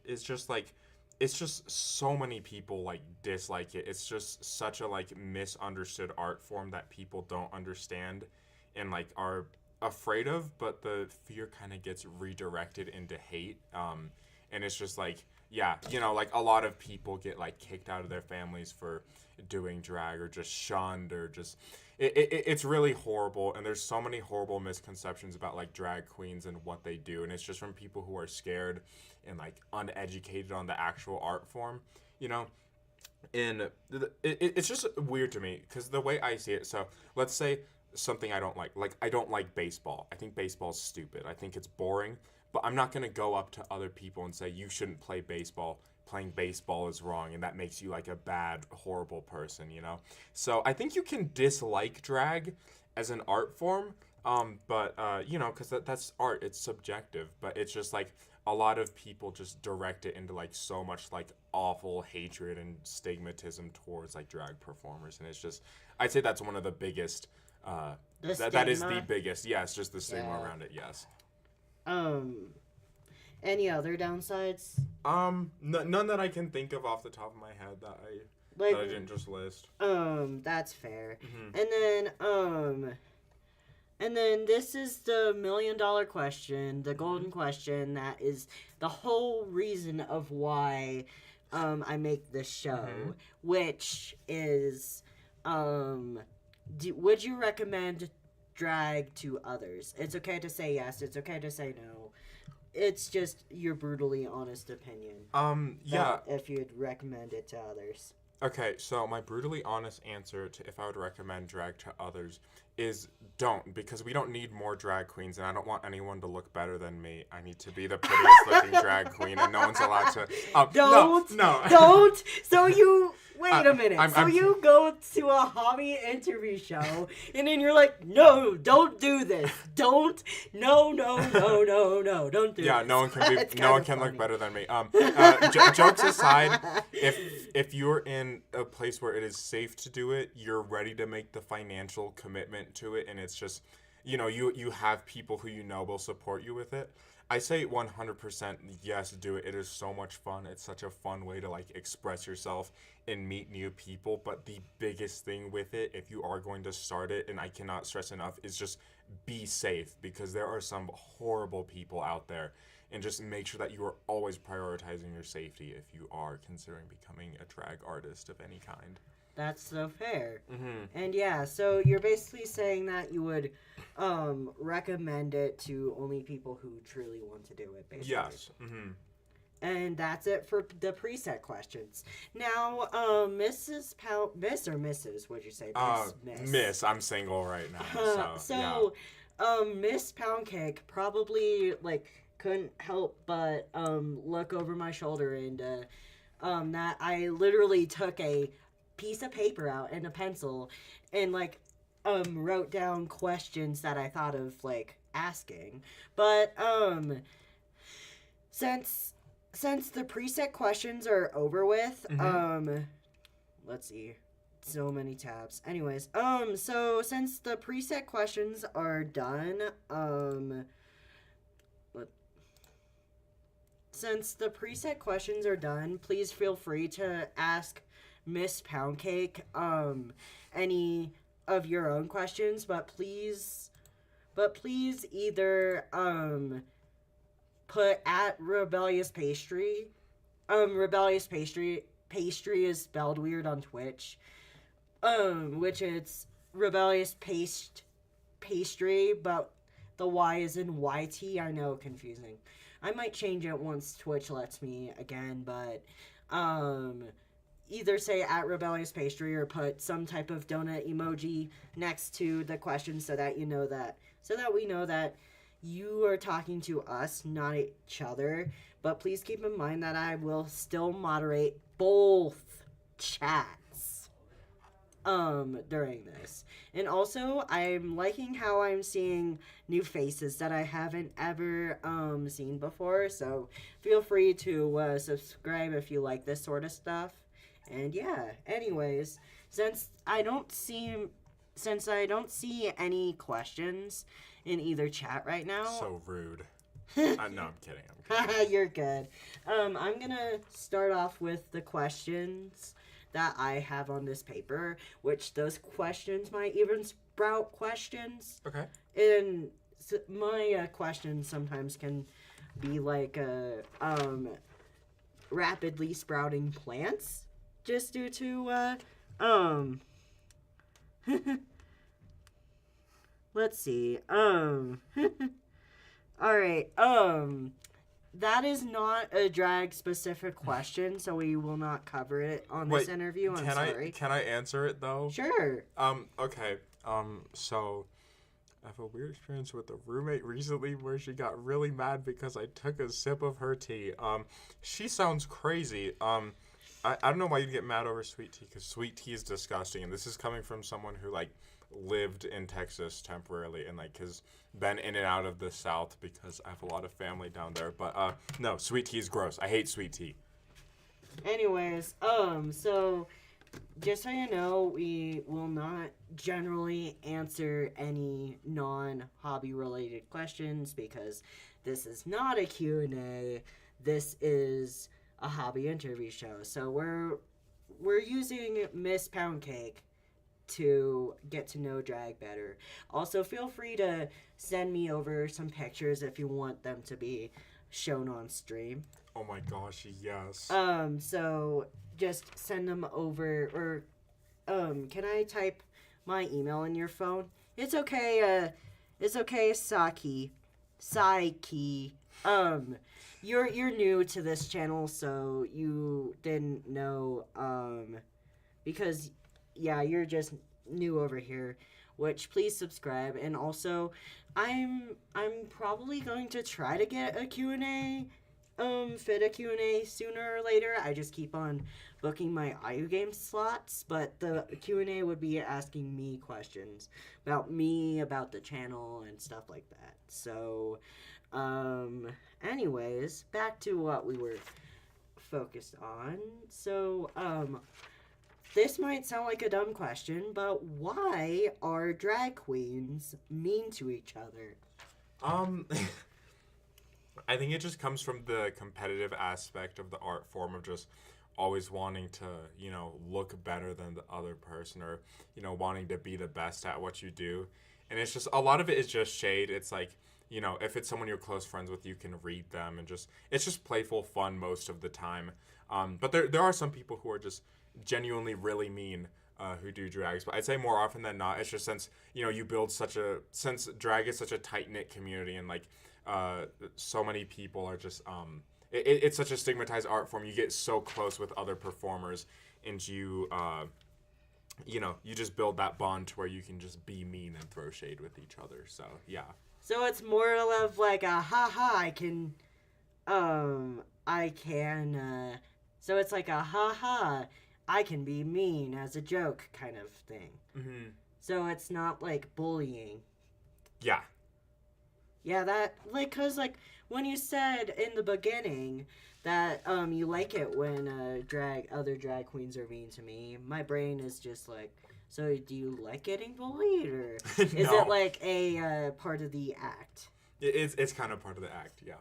is just like it's just so many people like dislike it. It's just such a like misunderstood art form that people don't understand and like are afraid of, but the fear kind of gets redirected into hate. And it's just like, yeah, like a lot of people get like kicked out of their families for doing drag or just shunned or just it's really horrible. And there's so many horrible misconceptions about like drag queens and what they do, and it's just from people who are scared and like uneducated on the actual art form, and it's just weird to me because the way I see it. So let's say something I don't like I don't like baseball. I think baseball's stupid. I think it's boring, but I'm not going to go up to other people and say you shouldn't play baseball. Playing baseball is wrong, and that makes you like a bad, horrible person, So I think you can dislike drag as an art form, but because that's art, it's subjective. But it's just like a lot of people just direct it into like so much like awful hatred and stigmatism towards like drag performers, and it's just I'd say that's one of the biggest. That is the biggest. Yes, just the stigma around it. Yes. Any other downsides? None that I can think of off the top of my head that I didn't just list. That's fair. And then this is the $1 million question, the golden question that is the whole reason of why I make this show, which is would you recommend drag to others? It's okay to say yes, it's okay to say no. It's just your brutally honest opinion. Yeah. If you'd recommend it to others. Okay, so my brutally honest answer to if I would recommend drag to others is don't, because we don't need more drag queens, and I don't want anyone to look better than me. I need to be the prettiest looking drag queen, and no one's allowed to. Don't. So you wait a minute. You go to a hobby interview show, and then you're like, no, don't do this. No, don't do this. Yeah, no one can look better than me. Jokes aside, if you're in a place where it is safe to do it, you're ready to make the financial commitment to it, and it's just, you have people who will support you with it. I say 100% yes, do it. It is so much fun. It's such a fun way to like express yourself and meet new people. But the biggest thing with it, if you are going to start it, and I cannot stress enough, is just be safe, because there are some horrible people out there. And just make sure that you are always prioritizing your safety if you are considering becoming a drag artist of any kind. That's so fair. And yeah, so you're basically saying that you would recommend it to only people who truly want to do it, basically. Yes. And that's it for the preset questions. Now, Miss or Mrs., would you say? Miss. I'm single right now. Miss Poundcake probably couldn't help but look over my shoulder and that I literally took a piece of paper out and a pencil and wrote down questions that I thought of asking. But since the preset questions are over with, let's see. So many tabs. Anyways, so since the preset questions are done, please feel free to ask Miss Poundcake, any of your own questions, but please either, put at Rebellious Pastry. Rebellious Pastry is spelled weird on Twitch. Which it's Rebellious Pastry, but the Y is in YT. I know, confusing. I might change it once Twitch lets me again, but, either say at Rebellious Pastry or put some type of donut emoji next to the question so that we know that you are talking to us, not each other. But please keep in mind that I will still moderate both chats during this. And also, I'm liking how I'm seeing new faces that I haven't ever seen before, so feel free to subscribe if you like this sort of stuff. And yeah, anyways, since I don't see any questions in either chat right now. So rude. No, I'm kidding. You're good. I'm gonna start off with the questions that I have on this paper, which those questions might even sprout questions. Okay. And my questions sometimes can be like rapidly sprouting plants, just due to let's see. All right. That is not a drag specific question, so we will not cover it on this interview. I'm sorry. Can I answer it though? Sure. Okay. So I have a weird experience with a roommate recently where she got really mad because I took a sip of her tea. She sounds crazy. I don't know why you'd get mad over sweet tea, because sweet tea is disgusting, and this is coming from someone who like lived in Texas temporarily and like has been in and out of the South because I have a lot of family down there. But no, sweet tea is gross. I hate sweet tea. Anyways, so just so you know, we will not generally answer any non-hobby related questions because this is not a Q&A. This is a hobby interview show. So we're using Miss Poundcake to get to know drag better. Also, feel free to send me over some pictures if you want them to be shown on stream. Oh my gosh, yes. So just send them over, or can I type my email in your phone? It's okay, Saki. You're new to this channel, so you didn't know, because yeah, you're just new over here, which please subscribe. And also, I'm probably going to try to get a Q&A, fit a Q&A sooner or later. I just keep on booking my IU game slots, but the Q&A would be asking me questions about me, about the channel, and stuff like that. So, anyways, back to what we were focused on. So, this might sound like a dumb question, but why are drag queens mean to each other? I think it just comes from the competitive aspect of the art form of just always wanting to, look better than the other person, or, wanting to be the best at what you do. And it's just, a lot of it is just shade. It's like, if it's someone you're close friends with, you can read them, and it's just playful fun most of the time. But there are some people who are just genuinely really mean, who do drags, but I'd say more often than not, it's just since since drag is such a tight-knit community, and like so many people are just it's such a stigmatized art form. You get so close with other performers, and you just build that bond to where you can just be mean and throw shade with each other. So yeah, so it's more of like a haha, so it's like a haha, I can be mean as a joke kind of thing. Mm-hmm. So it's not like bullying. Yeah. Yeah, that, like, cause like when you said in the beginning that you like it when other drag queens are mean to me. My brain is just like, so do you like getting bullied, or is No. it like a part of the act? It's kind of part of the act, yeah.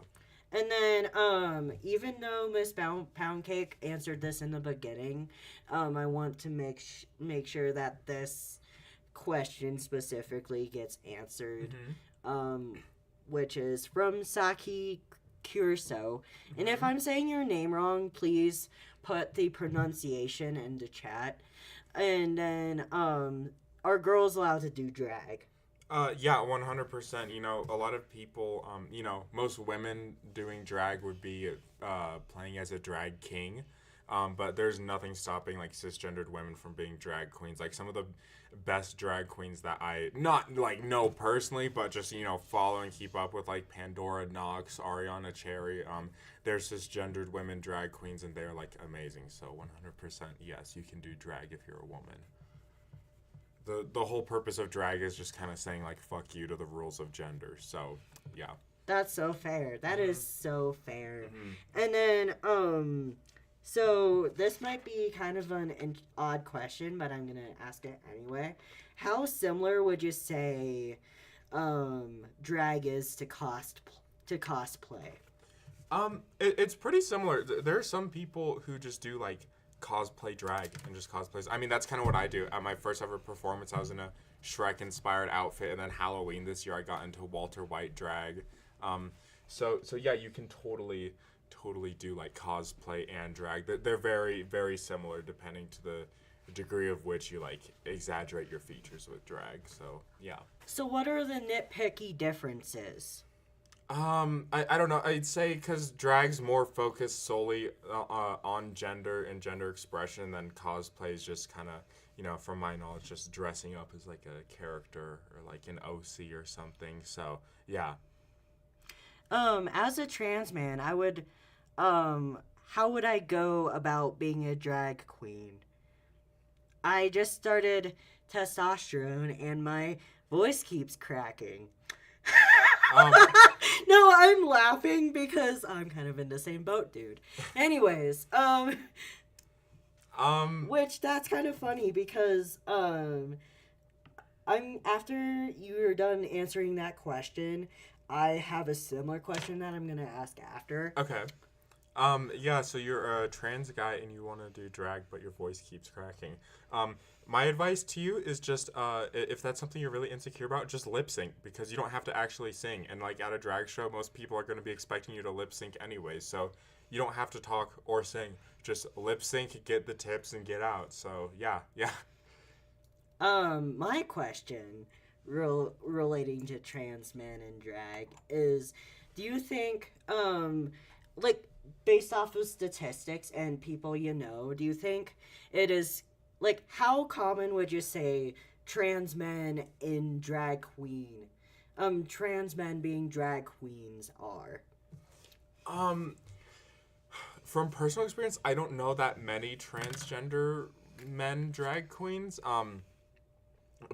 And then, even though Miss Pound Cake answered this in the beginning, I want to make sure that this question specifically gets answered, which is from Saki Curso. And if I'm saying your name wrong, please put the pronunciation in the chat. And then, are girls allowed to do drag? Yeah, 100%. You know, a lot of people, you know, most women doing drag would be playing as a drag king. But there's nothing stopping, like, cisgendered women from being drag queens. Like, some of the best drag queens that I, not, like, know personally, but just, you know, follow and keep up with, like, Pandora Knox, Ariana Cherry. They're cisgendered women drag queens, and they're, like, amazing. So 100%, yes, you can do drag if you're a woman. The whole purpose of drag is just kind of saying, like, fuck you to the rules of gender. So, yeah. That's so fair. That is so fair. And then, so this might be kind of an odd question, but I'm going to ask it anyway. How similar would you say drag is to cosplay? It's pretty similar. There are some people who just do, like, cosplay drag and just cosplays. I mean, that's kind of what I do. At my first ever performance, I was in a Shrek-inspired outfit, and then Halloween this year, I got into Walter White drag. So yeah, you can totally do, like, cosplay and drag. They're very, very similar, depending to the degree of which you, like, exaggerate your features with drag. So yeah. So what are the nitpicky differences? I don't know. I'd say because drag's more focused solely on gender and gender expression, than cosplay is just kind of, you know, from my knowledge, just dressing up as, like, a character or, like, an OC or something. So, yeah. As a trans man, I would, how would I go about being a drag queen? I just started testosterone and my voice keeps cracking. No, I'm laughing because I'm kind of in the same boat, dude. Anyways, which that's kind of funny because, I'm, after you're done answering that question, I have a similar question that I'm gonna ask after. Okay. Yeah, so you're a trans guy and you want to do drag, but your voice keeps cracking. My advice to you is just, if that's something you're really insecure about, just lip sync, because you don't have to actually sing. And, like, at a drag show, most people are going to be expecting you to lip sync anyway, so you don't have to talk or sing. Just lip sync, get the tips, and get out. So, yeah. My question relating to trans men and drag is, do you think, like, based off of statistics and people you know, do you think it is, like, how common would you say trans men in drag queen, trans men being drag queens are? From personal experience, I don't know that many transgender men drag queens.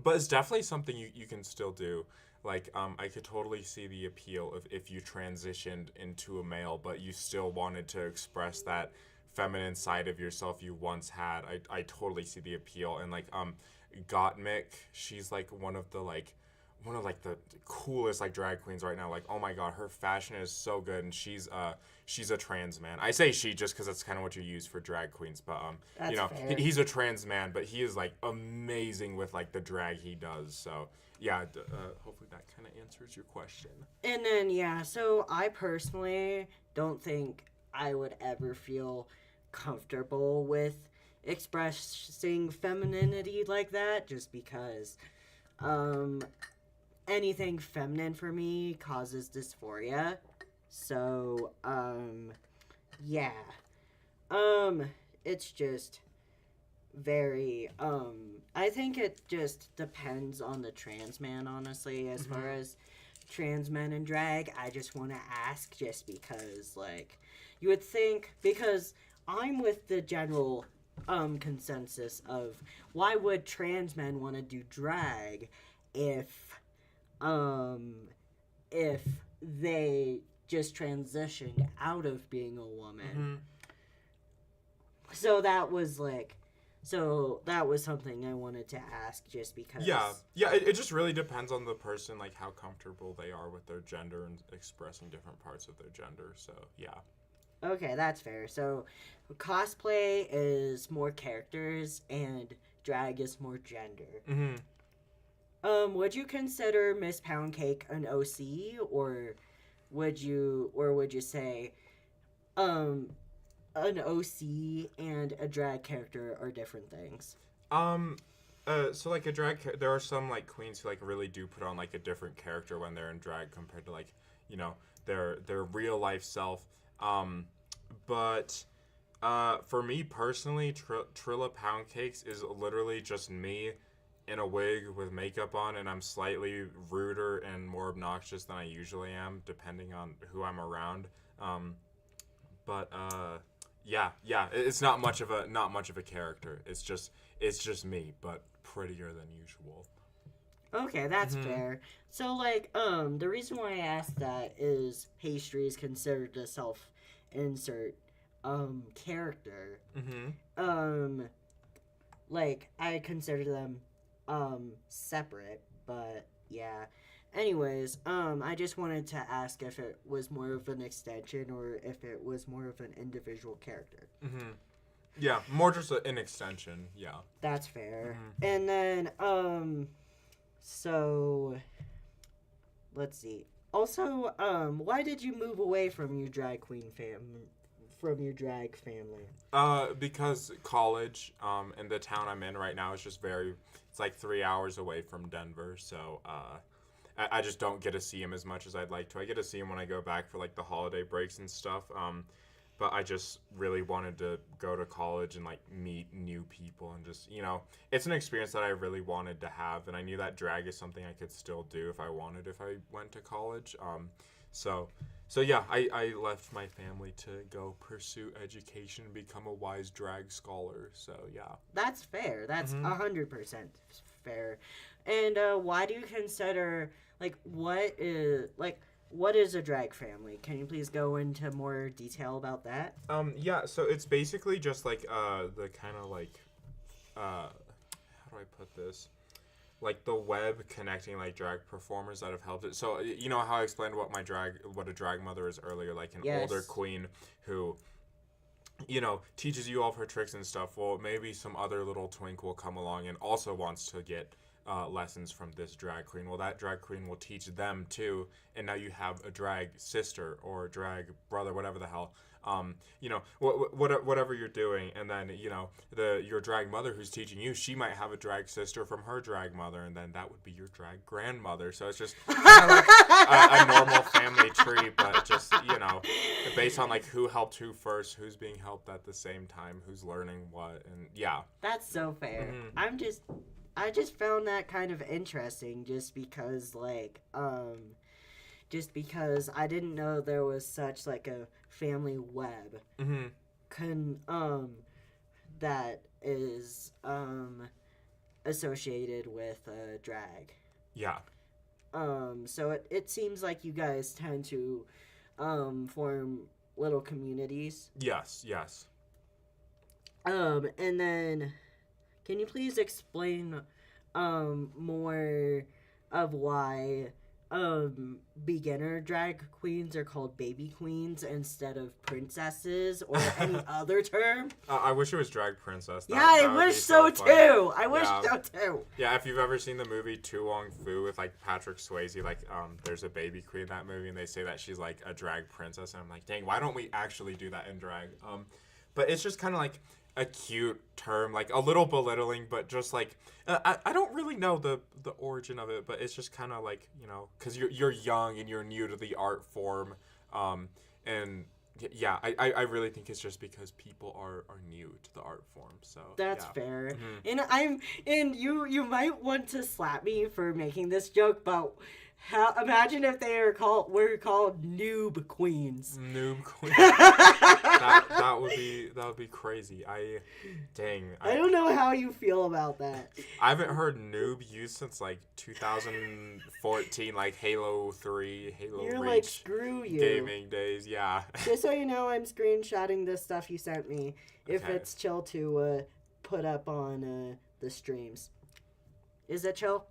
But it's definitely something you can still do. Like, I could totally see the appeal of if you transitioned into a male, but you still wanted to express that feminine side of yourself you once had. I totally see the appeal. And, like, Gottmik, she's, like, one of the coolest, like, drag queens right now. Like, oh my god, her fashion is so good, and she's a trans man. I say she just because that's kind of what you use for drag queens, but that's you know, fair. he's a trans man, but he is, like, amazing with, like, the drag he does. So yeah, hopefully that kind of answers your question. And then, yeah, so I personally don't think I would ever feel comfortable with expressing femininity like that, just because anything feminine for me causes dysphoria. So, yeah. It's just very, I think it just depends on the trans man, honestly, as far as trans men and drag. I just want to ask just because, like, you would think, because I'm with the general, consensus of why would trans men want to do drag if they just transitioned out of being a woman. Mm-hmm. So that was something I wanted to ask, just because. Yeah, it just really depends on the person, like how comfortable they are with their gender and expressing different parts of their gender. So yeah. Okay, that's fair. So cosplay is more characters and drag is more gender. Mm-hmm. Would you consider Miss Poundcake an OC, or would you say an OC and a drag character are different things? So like there are some like queens who like really do put on like a different character when they're in drag compared to like, you know, their real life self. But for me personally, Trilla Poundcakes is literally just me in a wig with makeup on, and I'm slightly ruder and more obnoxious than I usually am, depending on who I'm around. But yeah, it's not much of a character. It's just me, but prettier than usual. Okay, that's fair. So, like, the reason why I asked that is Pastry is considered a self-insert, character. Like, I consider them, separate, but, yeah. Anyways, I just wanted to ask if it was more of an extension or if it was more of an individual character. Yeah, more just an extension, yeah. That's fair. And then, so, let's see. Also, why did you move away from your drag family? Because college, in the town I'm in right now is just it's like 3 hours away from Denver, so, I just don't get to see him as much as I'd like to. I get to see him when I go back for like the holiday breaks and stuff, but I just really wanted to go to college and like meet new people and just, you know, it's an experience that I really wanted to have, and I knew that drag is something I could still do if I went to college. So yeah, I left my family to go pursue education and become a wise drag scholar. So yeah. That's fair. That's 100% fair. And why do you consider, what is a drag family? Can you please go into more detail about that? Yeah, so it's basically just like the kind of like how do I put this? Like the web connecting like drag performers that have helped it. So you know how I explained what a drag mother is earlier, like an older queen who, you know, teaches you all of her tricks and stuff. Well, maybe some other little twink will come along and also wants to get lessons from this drag queen. Well, that drag queen will teach them too, and now you have a drag sister or drag brother, whatever the hell. You know, whatever you're doing, and then you know your drag mother who's teaching you, she might have a drag sister from her drag mother, and then that would be your drag grandmother. So it's just kind of like a normal family tree, but just, you know, based on like who helped who first, who's being helped at the same time, who's learning what, and yeah. That's so fair. I just found that kind of interesting, just because I didn't know there was such like a family web that is associated with drag. Yeah. So it seems like you guys tend to form little communities. Yes. And then can you please explain more of why beginner drag queens are called baby queens instead of princesses or any other term? I wish it was drag princess. I wish so too. I wish so too. Yeah, if you've ever seen the movie Tu Wong Fu with like Patrick Swayze, like there's a baby queen in that movie, and they say that she's like a drag princess, and I'm like, dang, why don't we actually do that in drag? But it's just kind of like a cute term, like a little belittling, but just like I don't really know the origin of it, but it's just kind of like, you know, because you're young and you're new to the art form, and yeah, I really think it's just because people are new to the art form. So that's fair. And you might want to slap me for making this joke, but Imagine if they were called noob queens. Noob queen. That would be crazy. I don't know how you feel about that. I haven't heard noob used since like 2014, like Halo 3, Halo You're Reach, like, screw you. gaming days. Yeah. Just so you know, I'm screenshotting this stuff you sent me. If Okay. it's chill to put up on the streams. Is it chill?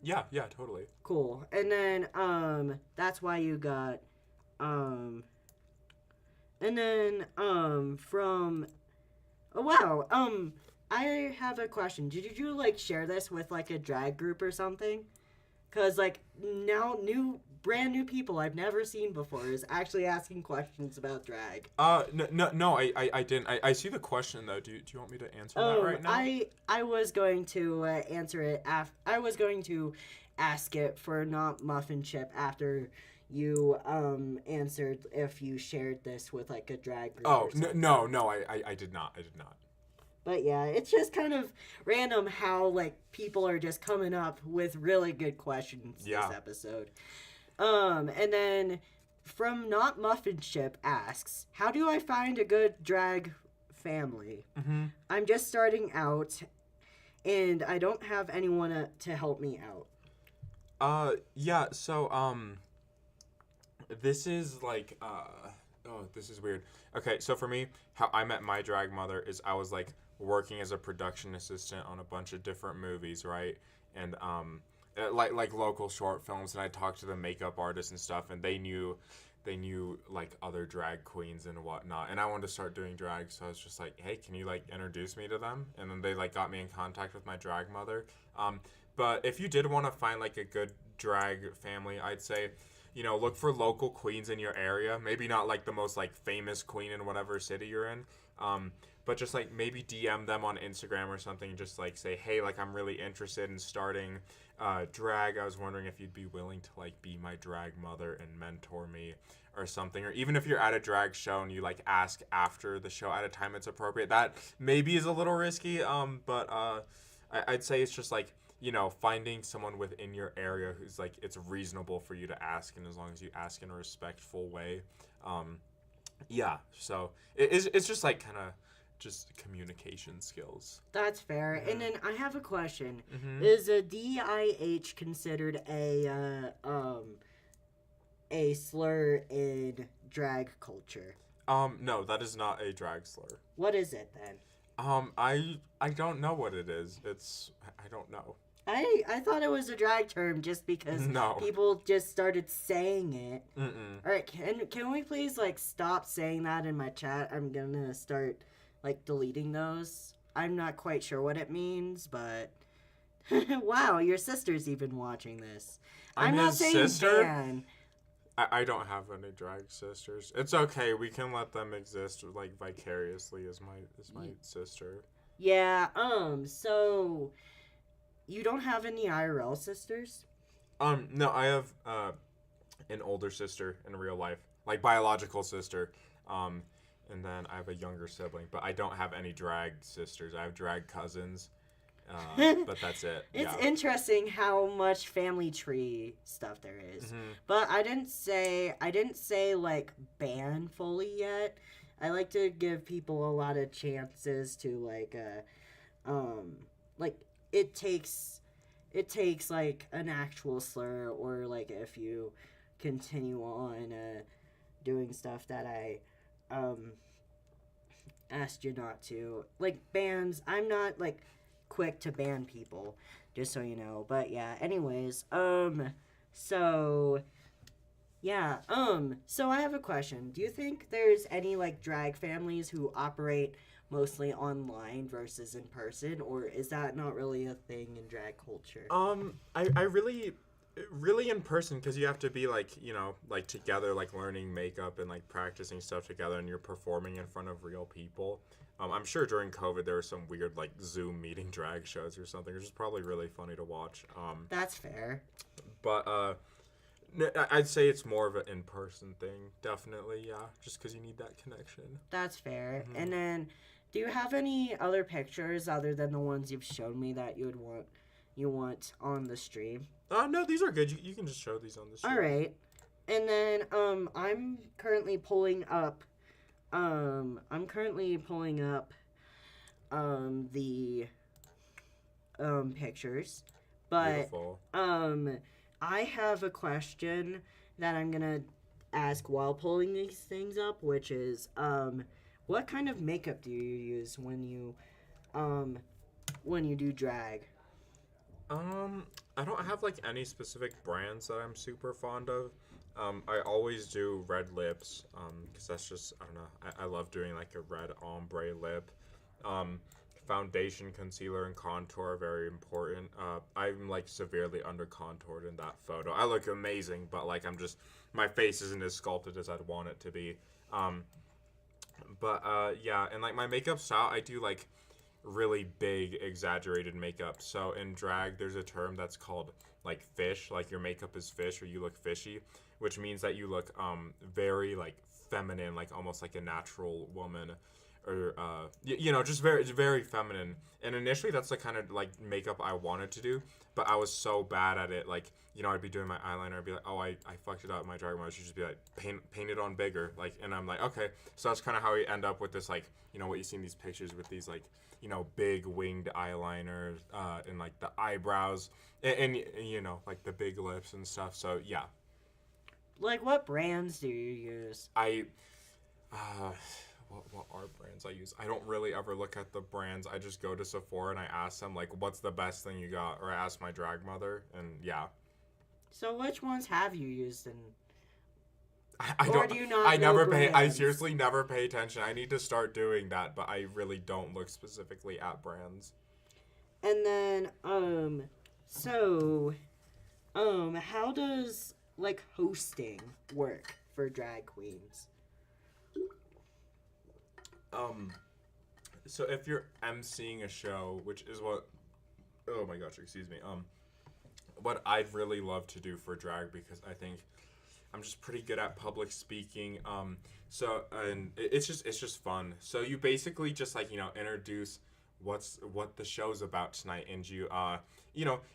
Yeah, totally. Cool. And then that's why you got and then from oh wow, I have a question. Did you like share this with like a drag group or something? Cuz like now brand new people I've never seen before is actually asking questions about drag. No, I didn't. I see the question though. Do you want me to answer that right now? I was going to answer it I was going to ask it for not muffin chip after you answered if you shared this with like a drag group. Oh, no, I did not. But yeah, it's just kind of random how like people are just coming up with really good questions this episode. And then from Not Muffin Ship asks, how do I find a good drag family? I'm just starting out and I don't have anyone to help me out. Yeah, so this is like this is weird. Okay, so for me, how I met my drag mother is I was like working as a production assistant on a bunch of different movies, right? And like local short films, and I talked to the makeup artists and stuff, and they knew like other drag queens and whatnot, and I wanted to start doing drag, so I was just like, hey, can you like introduce me to them? And then they like got me in contact with my drag mother. But if you did want to find like a good drag family, I'd say, you know, look for local queens in your area. Maybe not like the most like famous queen in whatever city you're in. But just like maybe DM them on Instagram or something. Just like say, hey, like I'm really interested in starting drag. I was wondering if you'd be willing to like be my drag mother and mentor me or something. Or even if you're at a drag show and you like ask after the show at a time it's appropriate. That maybe is a little risky. But I'd say it's just like, you know, finding someone within your area who's like it's reasonable for you to ask, and as long as you ask in a respectful way. Yeah. So it's just like kind of just communication skills. That's fair. Yeah. And then I have a question. Is a DIH considered a slur in drag culture? No, that is not a drag slur. What is it then? I don't know what it is. I don't know. I thought it was a drag term just because people just started saying it. All right, can we please like stop saying that in my chat? I'm gonna start like deleting those. I'm not quite sure what it means, but wow, your sister's even watching this. I'm not saying sister? ban. I don't have any drag sisters. It's okay. We can let them exist like vicariously as my sister. Yeah. So you don't have any IRL sisters? No, I have an older sister in real life, like biological sister. And then I have a younger sibling, but I don't have any drag sisters. I have drag cousins, but that's it. It's interesting how much family tree stuff there is. But I didn't say like ban fully yet. I like to give people a lot of chances to like it takes like an actual slur, or like if you continue on doing stuff that I asked you not to. Like bans, I'm not like quick to ban people, just so you know. But yeah, anyways, so yeah, so I have a question. Do you think there's any like drag families who operate mostly online versus in person, or is that not really a thing in drag culture? I really in person, because you have to be like, you know, like together, like learning makeup and like practicing stuff together, and you're performing in front of real people. I'm sure during COVID there were some weird like Zoom meeting drag shows or something, which is probably really funny to watch. That's fair. But I'd say it's more of an in-person thing, definitely, yeah, just because you need that connection. That's fair. And then, do you have any other pictures other than the ones you've shown me that you want on the stream? No, these are good. You can just show these on the screen. All right. And then I'm currently pulling up the pictures. But Beautiful. I have a question that I'm going to ask while pulling these things up, which is what kind of makeup do you use when you do drag? I don't have like any specific brands that I'm super fond of. I always do red lips, because that's just, I don't know, I love doing like a red ombre lip. Um, Foundation, concealer, and contour are very important. I'm like severely under contoured in that photo. I look amazing, but like my face isn't as sculpted as I'd want it to be. Um, yeah, and like my makeup style, I do like really big exaggerated makeup. So in drag there's a term that's called like fish, like your makeup is fish or you look fishy, which means that you look very like feminine, like almost like a natural woman, or just very feminine. And initially that's the kind of like makeup I wanted to do, but I was so bad at it. Like, I'd be doing my eyeliner, I'd be like, oh, I fucked it up. My drag mom should just be like, paint it on bigger, like. And I'm like, okay. So that's kind of how we end up with this, like, what you see in these pictures with these like, big winged eyeliners, and like the eyebrows, and like the big lips and stuff. So yeah. Like, what brands do you use? What are brands I use? I don't really ever look at the brands. I just go to Sephora and I ask them like, what's the best thing you got? Or I ask my drag mother, and yeah. So which ones have you used in? I or don't. do you not I know never brands? pay. I seriously never pay attention. I need to start doing that, but I really don't look specifically at brands. And then how does like hosting work for drag queens? So if you're emceeing a show, which is what, oh my gosh, excuse me, what I'd really love to do for drag, because I think I'm just pretty good at public speaking. And it's just fun. So you basically just like, introduce what the show's about tonight, and you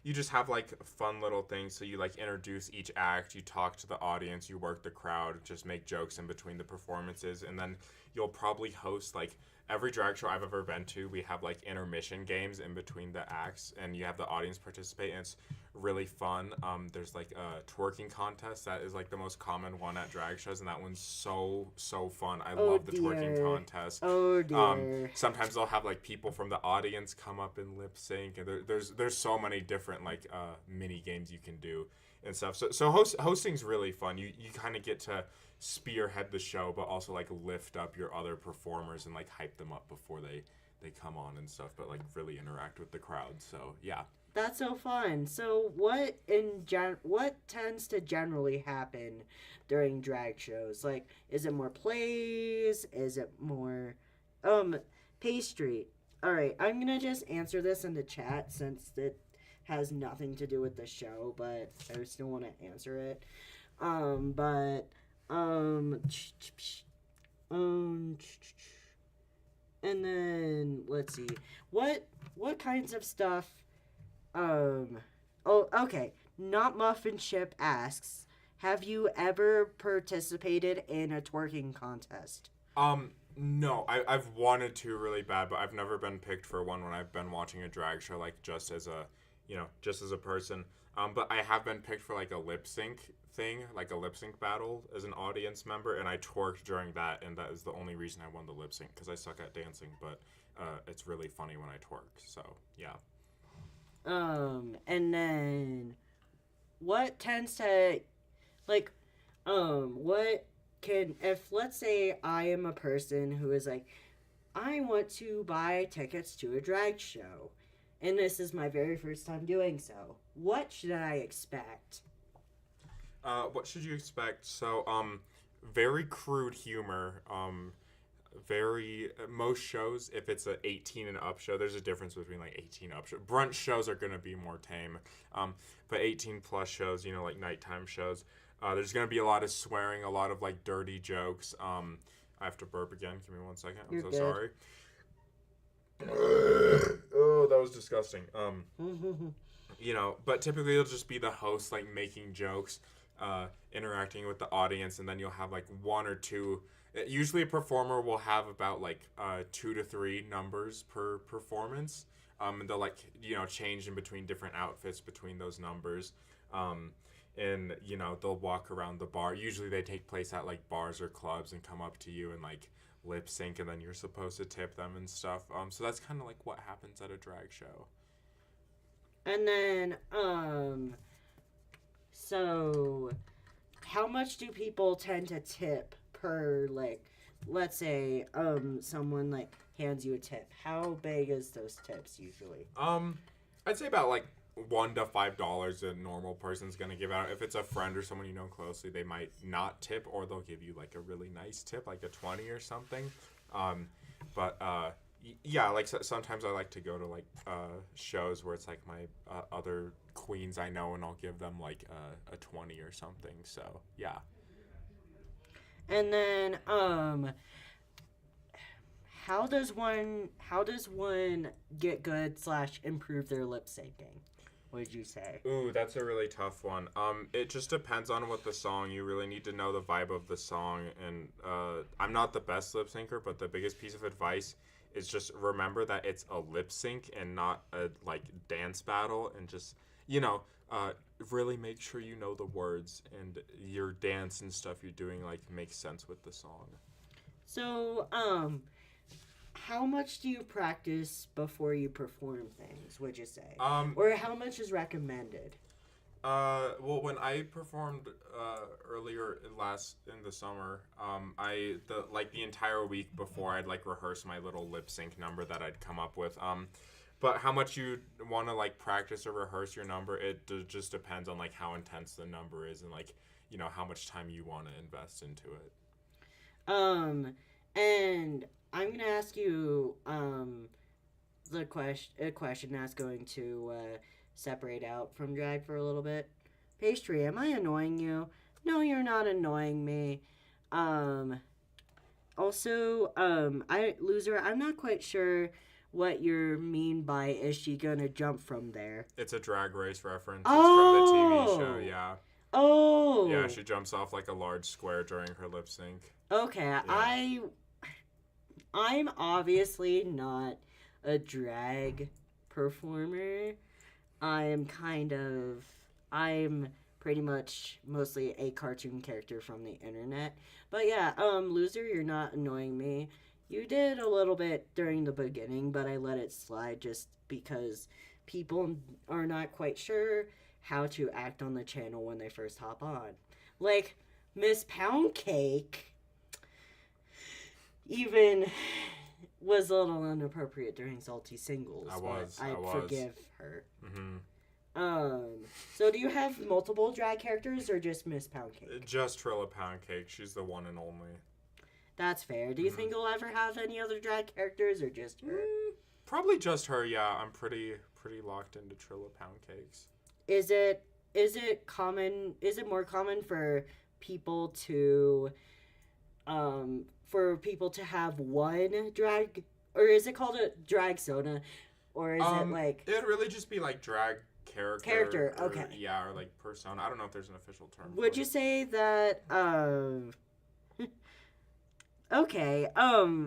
just have like fun little things. So you like introduce each act, you talk to the audience, you work the crowd, just make jokes in between the performances, and then you'll probably host like every drag show I've ever been to. We have like intermission games in between the acts, and you have the audience participate, and it's really fun. There's like a twerking contest that is like the most common one at drag shows, and that one's so fun. I love the twerking contest. Oh dear. Sometimes they'll have like people from the audience come up and lip sync, and there's so many different like mini games you can do and stuff. So hosting's really fun. You kind of get to spearhead the show, but also like lift up your other performers and like hype them up before they come on and stuff, but like really interact with the crowd. So yeah. That's so fun. So what tends to generally happen during drag shows? Like, is it more plays? Is it more pastry? All right, I'm going to just answer this in the chat since it has nothing to do with the show, but I still want to answer it. And then let's see. What kinds of stuff okay. Not Muffin Ship asks, have you ever participated in a twerking contest? No. I've wanted to really bad, but I've never been picked for one when I've been watching a drag show, like just as a person. But I have been picked for like a lip sync thing, like a lip sync battle as an audience member, and I twerked during that, and that is the only reason I won the lip sync, because I suck at dancing, but it's really funny when I twerk, so yeah. And then what tends to, like, if let's say I am a person who is like, I want to buy tickets to a drag show, and this is my very first time doing so, what should I expect? What should you expect? So, very crude humor, most shows, if it's a 18 and up show, there's a difference between like 18 up show. Brunch shows are gonna be more tame, but 18 plus shows, like nighttime shows, there's gonna be a lot of swearing, a lot of like dirty jokes. I have to burp again. Give me 1 second. I'm so sorry. Oh, that was disgusting. But typically it'll just be the host like making jokes, interacting with the audience, and then you'll have like one or two. Usually a performer will have about like 2 to 3 numbers per performance, and they'll like change in between different outfits between those numbers. Um, and they'll walk around the bar. Usually they take place at like bars or clubs and come up to you and like lip sync, and then you're supposed to tip them and stuff. So that's kind of like what happens at a drag show. And then, so how much do people tend to tip per, like, let's say, someone like hands you a tip? How big is those tips usually? I'd say about like $1 to $5 a normal person's gonna give out. If it's a friend or someone you know closely, they might not tip, or they'll give you like a really nice tip, like a 20 or something. But yeah, like sometimes I like to go to like shows where it's like my other queens I know, and I'll give them like a 20 or something. So yeah. And then, how does one get good / improve their lip syncing? Would you say? Ooh, that's a really tough one. It just depends on what the song. You really need to know the vibe of the song, and I'm not the best lip syncer, but the biggest piece of advice is just remember that it's a lip sync and not a like dance battle, and just really make sure you know the words and your dance and stuff you're doing like makes sense with the song. So, how much do you practice before you perform things, would you say? Or how much is recommended? Well, when I performed earlier in the summer, the entire week before, I'd like rehearse my little lip sync number that I'd come up with. But how much you want to like practice or rehearse your number, just depends on like how intense the number is, and like how much time you want to invest into it. And I'm gonna ask you a question that's going to separate out from drag for a little bit. Pastry, am I annoying you? No, you're not annoying me. Also, I'm not quite sure what you mean by is she gonna jump from there? It's a Drag Race reference. Oh! It's from the TV show, yeah. Oh! Yeah, she jumps off like a large square during her lip sync. Okay, yeah. I'm obviously not a drag performer. I'm pretty much mostly a cartoon character from the internet. But yeah, loser, you're not annoying me. You did a little bit during the beginning, but I let it slide just because people are not quite sure how to act on the channel when they first hop on. Like, Miss Poundcake even was a little inappropriate during Salty Singles. I forgive her. Mm-hmm. So do you have multiple drag characters or just Miss Poundcake? Just Trilla Poundcake. She's the one and only. That's fair. Do you think you'll ever have any other drag characters or just her? Probably just her, yeah. I'm pretty locked into Trilla Poundcakes. Is it more common for people to have one drag, or is it called a drag soda, or is it like it'd really just be like drag character, okay, yeah, or like persona. I don't know if there's an official term. Would you say that okay,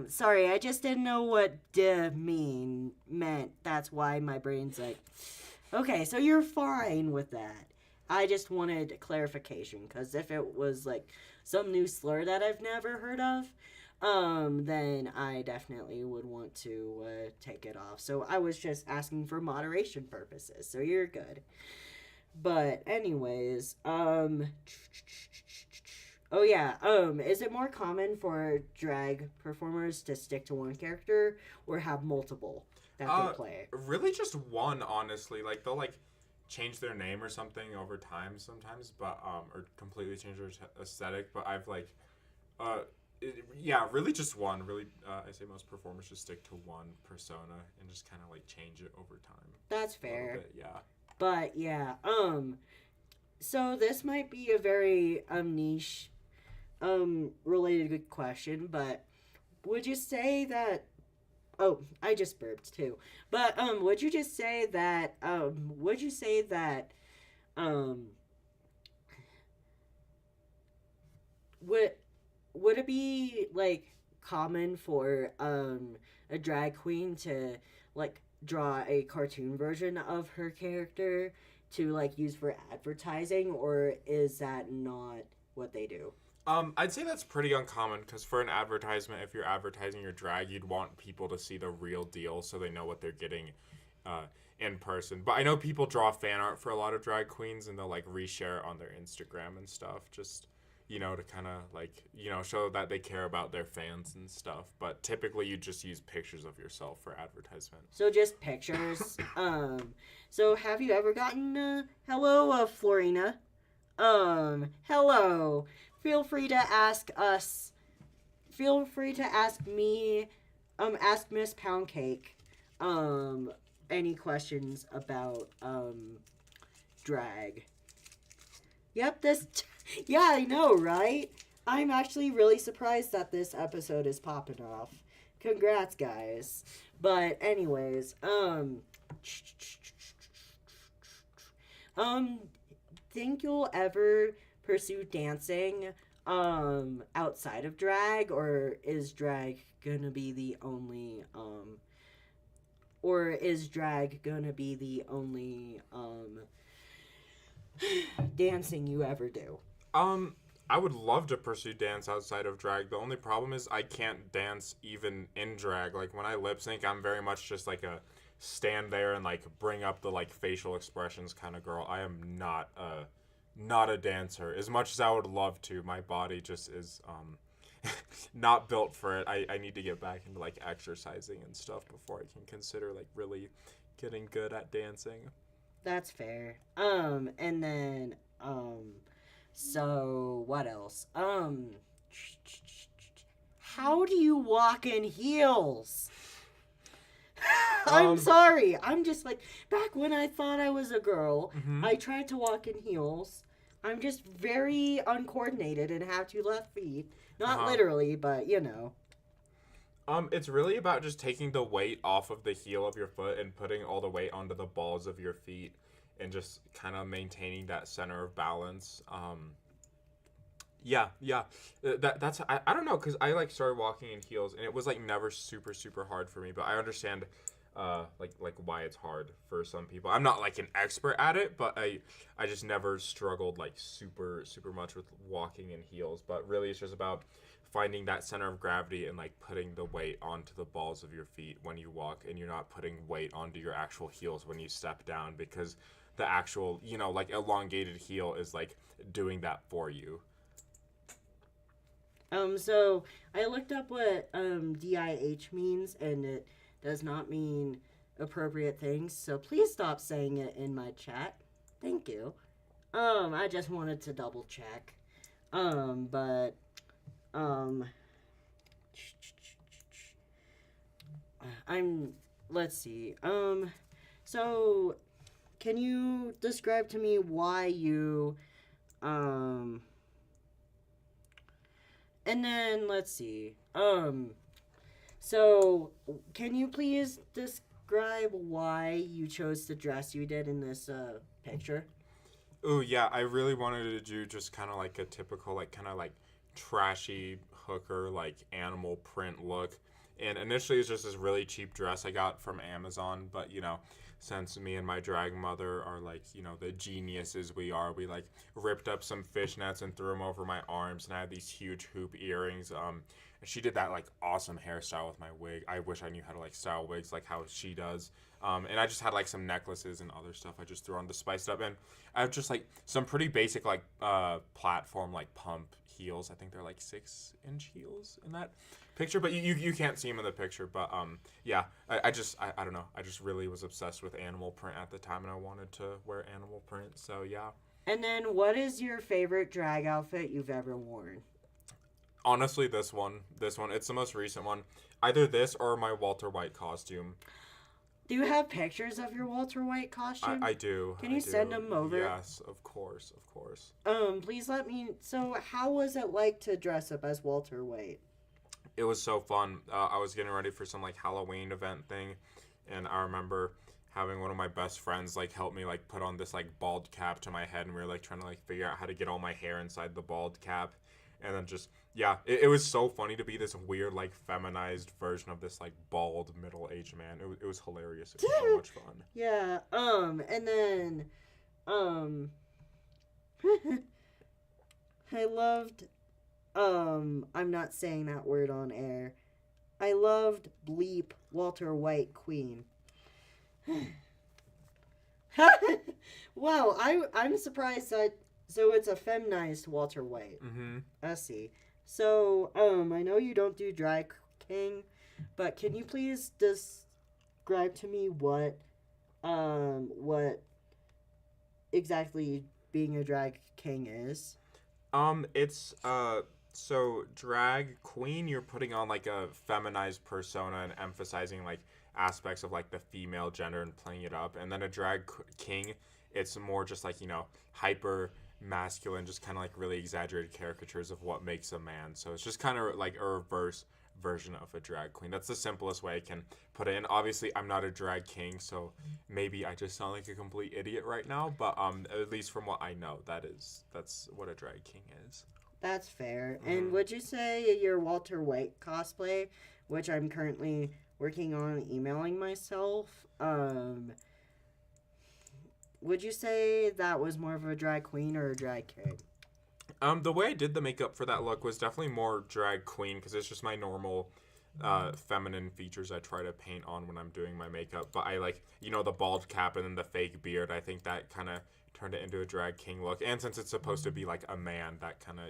sorry, I just didn't know what meant. That's why my brain's like, okay, so you're fine with that. I just wanted clarification, because if it was like some new slur that I've never heard of, then I definitely would want to take it off. So I was just asking for moderation purposes, so you're good. But anyways, oh yeah, is it more common for drag performers to stick to one character or have multiple that they play? Really just one, honestly. Like, they'll like change their name or something over time sometimes, but or completely change their aesthetic, but I've like really just one. Really, I say most performers just stick to one persona and just kind of like change it over time. That's fair. Bit, yeah. But yeah, so this might be a very niche related question, but would you say that Oh, I just burped too. But would you just say that um would would it be like common for a drag queen to like draw a cartoon version of her character to like use for advertising, or is that not what they do? I'd say that's pretty uncommon because for an advertisement, if you're advertising your drag, you'd want people to see the real deal so they know what they're getting uh, in person. But I know people draw fan art for a lot of drag queens and they'll like reshare it on their Instagram and stuff, just to kind of like show that they care about their fans and stuff. But typically, you just use pictures of yourself for advertisement. So just pictures. So have you ever gotten hello, Florina? Hello. Feel free to ask us. Feel free to ask me. Ask Miss Poundcake. Any questions about drag? Yep. Yeah, I know, right? I'm actually really surprised that this episode is popping off. Congrats, guys. But anyways, think you'll ever pursue dancing outside of drag, or is drag gonna be the only dancing you ever do? I would love to pursue dance outside of drag. The only problem is I can't dance even in drag. Like when I lip sync, I'm very much just like a stand there and like bring up the like facial expressions kind of girl. I am not a dancer. As much as I would love to, my body just is not built for it. I need to get back into like exercising and stuff before I can consider like really getting good at dancing. That's fair. And then so what else? How do you walk in heels? I'm sorry. I'm just like, back when I thought I was a girl, I tried to walk in heels. I'm just very uncoordinated and have two left feet. Not literally, but you know. It's really about just taking the weight off of the heel of your foot and putting all the weight onto the balls of your feet and just kind of maintaining that center of balance. Yeah. That's I don't know, because I like started walking in heels and it was like never super hard for me, but I understand like why it's hard for some people. I'm not like an expert at it, but I just never struggled like super much with walking in heels. But really it's just about finding that center of gravity and like putting the weight onto the balls of your feet when you walk, and you're not putting weight onto your actual heels when you step down, because the actual like elongated heel is like doing that for you. So I looked up what DIH means, and it does not mean appropriate things. So please stop saying it in my chat. Thank you. I just wanted to double check. But let's see. So can you describe to me why you and then let's see. So can you please describe why you chose the dress you did in this picture? Oh yeah, I really wanted to do just kind of like a typical like kind of like trashy hooker like animal print look. And initially it's just this really cheap dress I got from Amazon, but since me and my drag mother are like, the geniuses we are, we like ripped up some fishnets and threw them over my arms, and I had these huge hoop earrings. And she did that like awesome hairstyle with my wig. I wish I knew how to like style wigs like how she does. And I just had like some necklaces and other stuff I just threw on to spice it up. And I have just like some pretty basic like platform like pump heels. I think they're like 6-inch heels in that picture, but you can't see them in the picture. But yeah, I don't know. I just really was obsessed with animal print at the time, and I wanted to wear animal print. So yeah. And then, what is your favorite drag outfit you've ever worn? Honestly, this one. It's the most recent one. Either this or my Walter White costume. Do you have pictures of your Walter White costume? I do. Can you send them over? Yes, of course. Please let me. So, how was it like to dress up as Walter White? it was so fun. I was getting ready for some like Halloween event thing, and I remember having one of my best friends like help me like put on this like bald cap to my head, and we were like trying to like figure out how to get all my hair inside the bald cap, and then just yeah, it was so funny to be this weird like feminized version of this like bald middle-aged man. It was hilarious. It was so much fun. Yeah. And then, um, I loved. I'm not saying that word on air. I loved bleep Walter White Queen. Wow, I'm surprised that so it's a feminized Walter White. Mm-hmm. I see. So, I know you don't do drag king, but can you please describe to me what exactly being a drag king is? It's so drag queen, you're putting on like a feminized persona and emphasizing like aspects of like the female gender and playing it up, and then a king, it's more just like hyper masculine, just kind of like really exaggerated caricatures of what makes a man. So it's just kind of like a reverse version of a drag queen. That's the simplest way I can put it in. Obviously, I'm not a drag king, so maybe I just sound like a complete idiot right now. But at least from what I know, that's what a drag king is. That's fair. And would you say your Walter White cosplay, which I'm currently working on emailing myself, would you say that was more of a drag queen or a drag king? The way I did the makeup for that look was definitely more drag queen because it's just my normal feminine features I try to paint on when I'm doing my makeup. But I like, the bald cap and then the fake beard. I think that kind of turned it into a drag king look. And since it's supposed to be like a man, that kind of,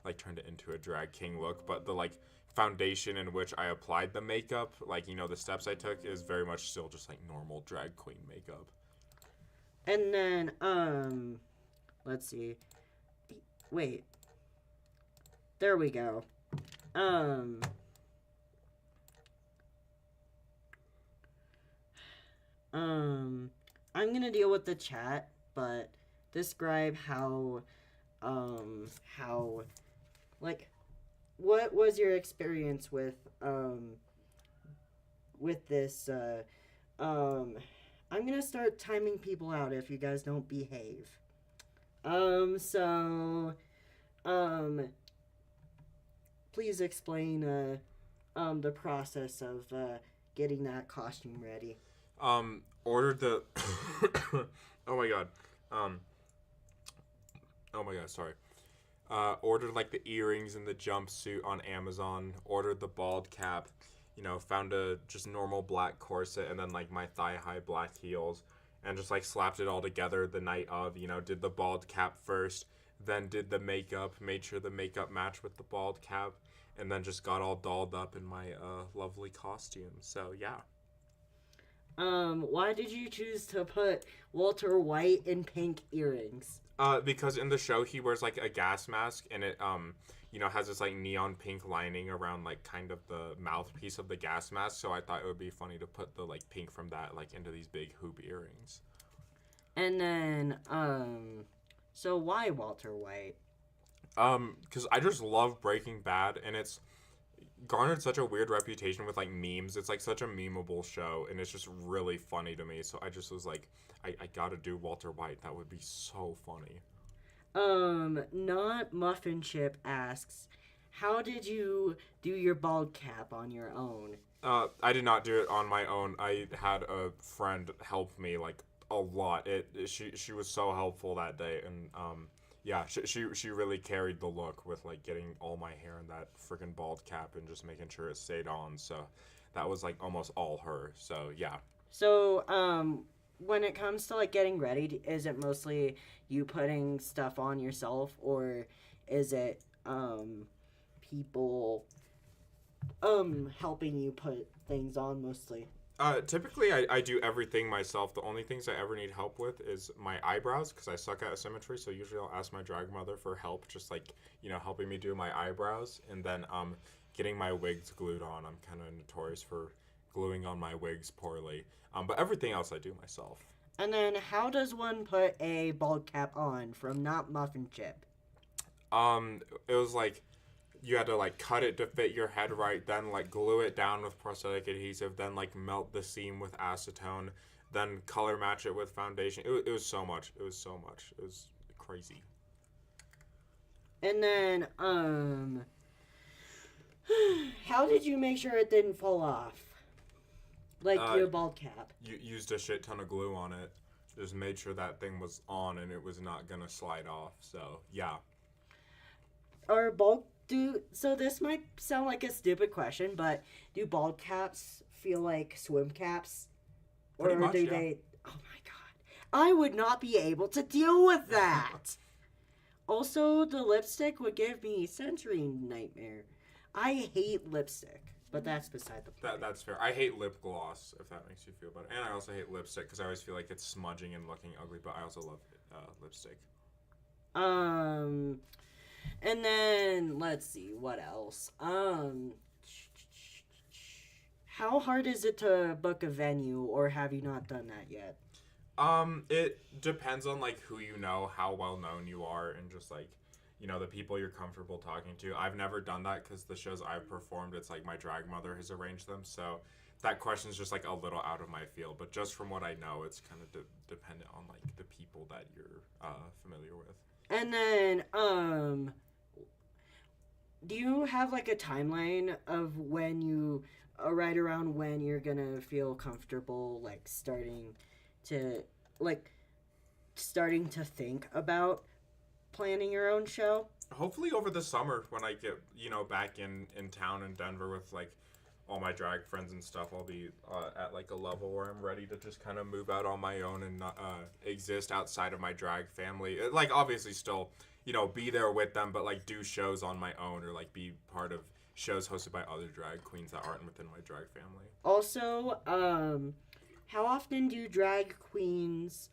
like turned it into a drag king look. But the like foundation in which I applied the makeup, like, the steps I took is very much still just like normal drag queen makeup. And then, let's see. Wait. There we go. I'm gonna deal with the chat, but describe like, what was your experience with this, I'm gonna start timing people out if you guys don't behave. Please explain, the process of, getting that costume ready. Ordered the, oh my god, sorry. Ordered like the earrings and the jumpsuit on Amazon, ordered the bald cap, found a just normal black corset and then like my thigh-high black heels, and just like slapped it all together the night of, did the bald cap first, then did the makeup, made sure the makeup matched with the bald cap, and then just got all dolled up in my lovely costume. So yeah. Why did you choose to put Walter White in pink earrings? Because in the show he wears like a gas mask, and it has this like neon pink lining around like kind of the mouthpiece of the gas mask, so I thought it would be funny to put the like pink from that like into these big hoop earrings. And then, so why Walter White? Because I just love Breaking Bad, and it's garnered such a weird reputation with like memes. It's like such a memeable show, and it's just really funny to me. So I just was like, I gotta do Walter White. That would be so funny. Not Muffin Chip asks, how did you do your bald cap on your own? I did not do it on my own. I had a friend help me like a lot. She was so helpful that day, and yeah, she really carried the look with like getting all my hair in that freaking bald cap and just making sure it stayed on. So that was like almost all her. So yeah. So when it comes to like getting ready, is it mostly you putting stuff on yourself, or is it people helping you put things on mostly? Typically, I do everything myself. The only things I ever need help with is my eyebrows, because I suck at symmetry. So usually I'll ask my drag mother for help, just like, helping me do my eyebrows. And then getting my wigs glued on. I'm kind of notorious for gluing on my wigs poorly. But everything else I do myself. And then how does one put a bald cap on from Not Muffin Chip? It was like you had to like cut it to fit your head right, then like glue it down with prosthetic adhesive, then like melt the seam with acetone, then color match it with foundation. It was so much. It was so much. It was crazy. And then, how did you make sure it didn't fall off? Like your bald cap. You used a shit ton of glue on it. Just made sure that thing was on and it was not gonna slide off. So yeah. Or so this might sound like a stupid question, but do bald caps feel like swim caps? Pretty or much, do yeah. they? Oh my god, I would not be able to deal with that. Also, the lipstick would give me sensory nightmare. I hate lipstick, but that's beside the point. That's fair. I hate lip gloss, if that makes you feel better. And I also hate lipstick because I always feel like it's smudging and looking ugly, but I also love lipstick. And then let's see what else. How hard is it to book a venue, or have you not done that yet? It depends on like who you know, how well known you are, and just like, you know, the people you're comfortable talking to. I've never done that because the shows I've performed, it's like my drag mother has arranged them, so that question's just like a little out of my field. But just from what I know, it's kind of dependent on like the people that you're familiar with. And then, do you have like a timeline of when you, right around when you're gonna feel comfortable, like starting to think about planning your own show? Hopefully over the summer when I get, you know, back in town in Denver with like all my drag friends and stuff, I'll be at like a level where I'm ready to just kind of move out on my own and not exist outside of my drag family. Like obviously still, you know, be there with them, but like do shows on my own or like be part of shows hosted by other drag queens that aren't within my drag family. Also, how often do drag queens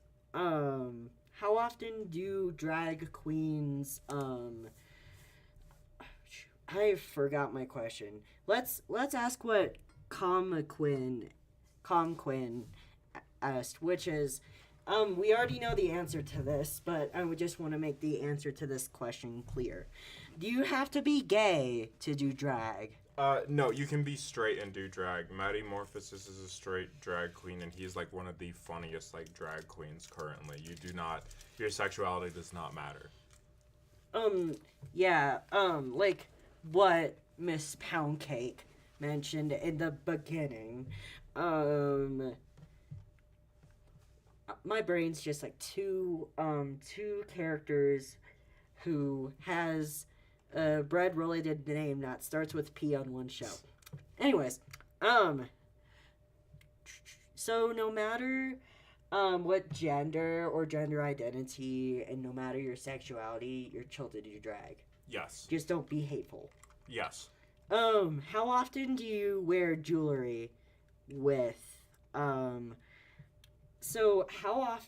I forgot my question. Let's ask what Com Quinn asked, which is, we already know the answer to this, but I would just want to make the answer to this question clear. Do you have to be gay to do drag? No, you can be straight and do drag. Maddie Morphosis is a straight drag queen, and he's like one of the funniest like drag queens currently. Your sexuality does not matter. Yeah, like what Miss Poundcake mentioned in the beginning. My brain's just like two characters who has a bread-related name that starts with P on one show. Anyways, so no matter what gender or gender identity, and no matter your sexuality, you're chill to do drag. Yes. Just don't be hateful. Yes. How often do you wear jewelry with, so how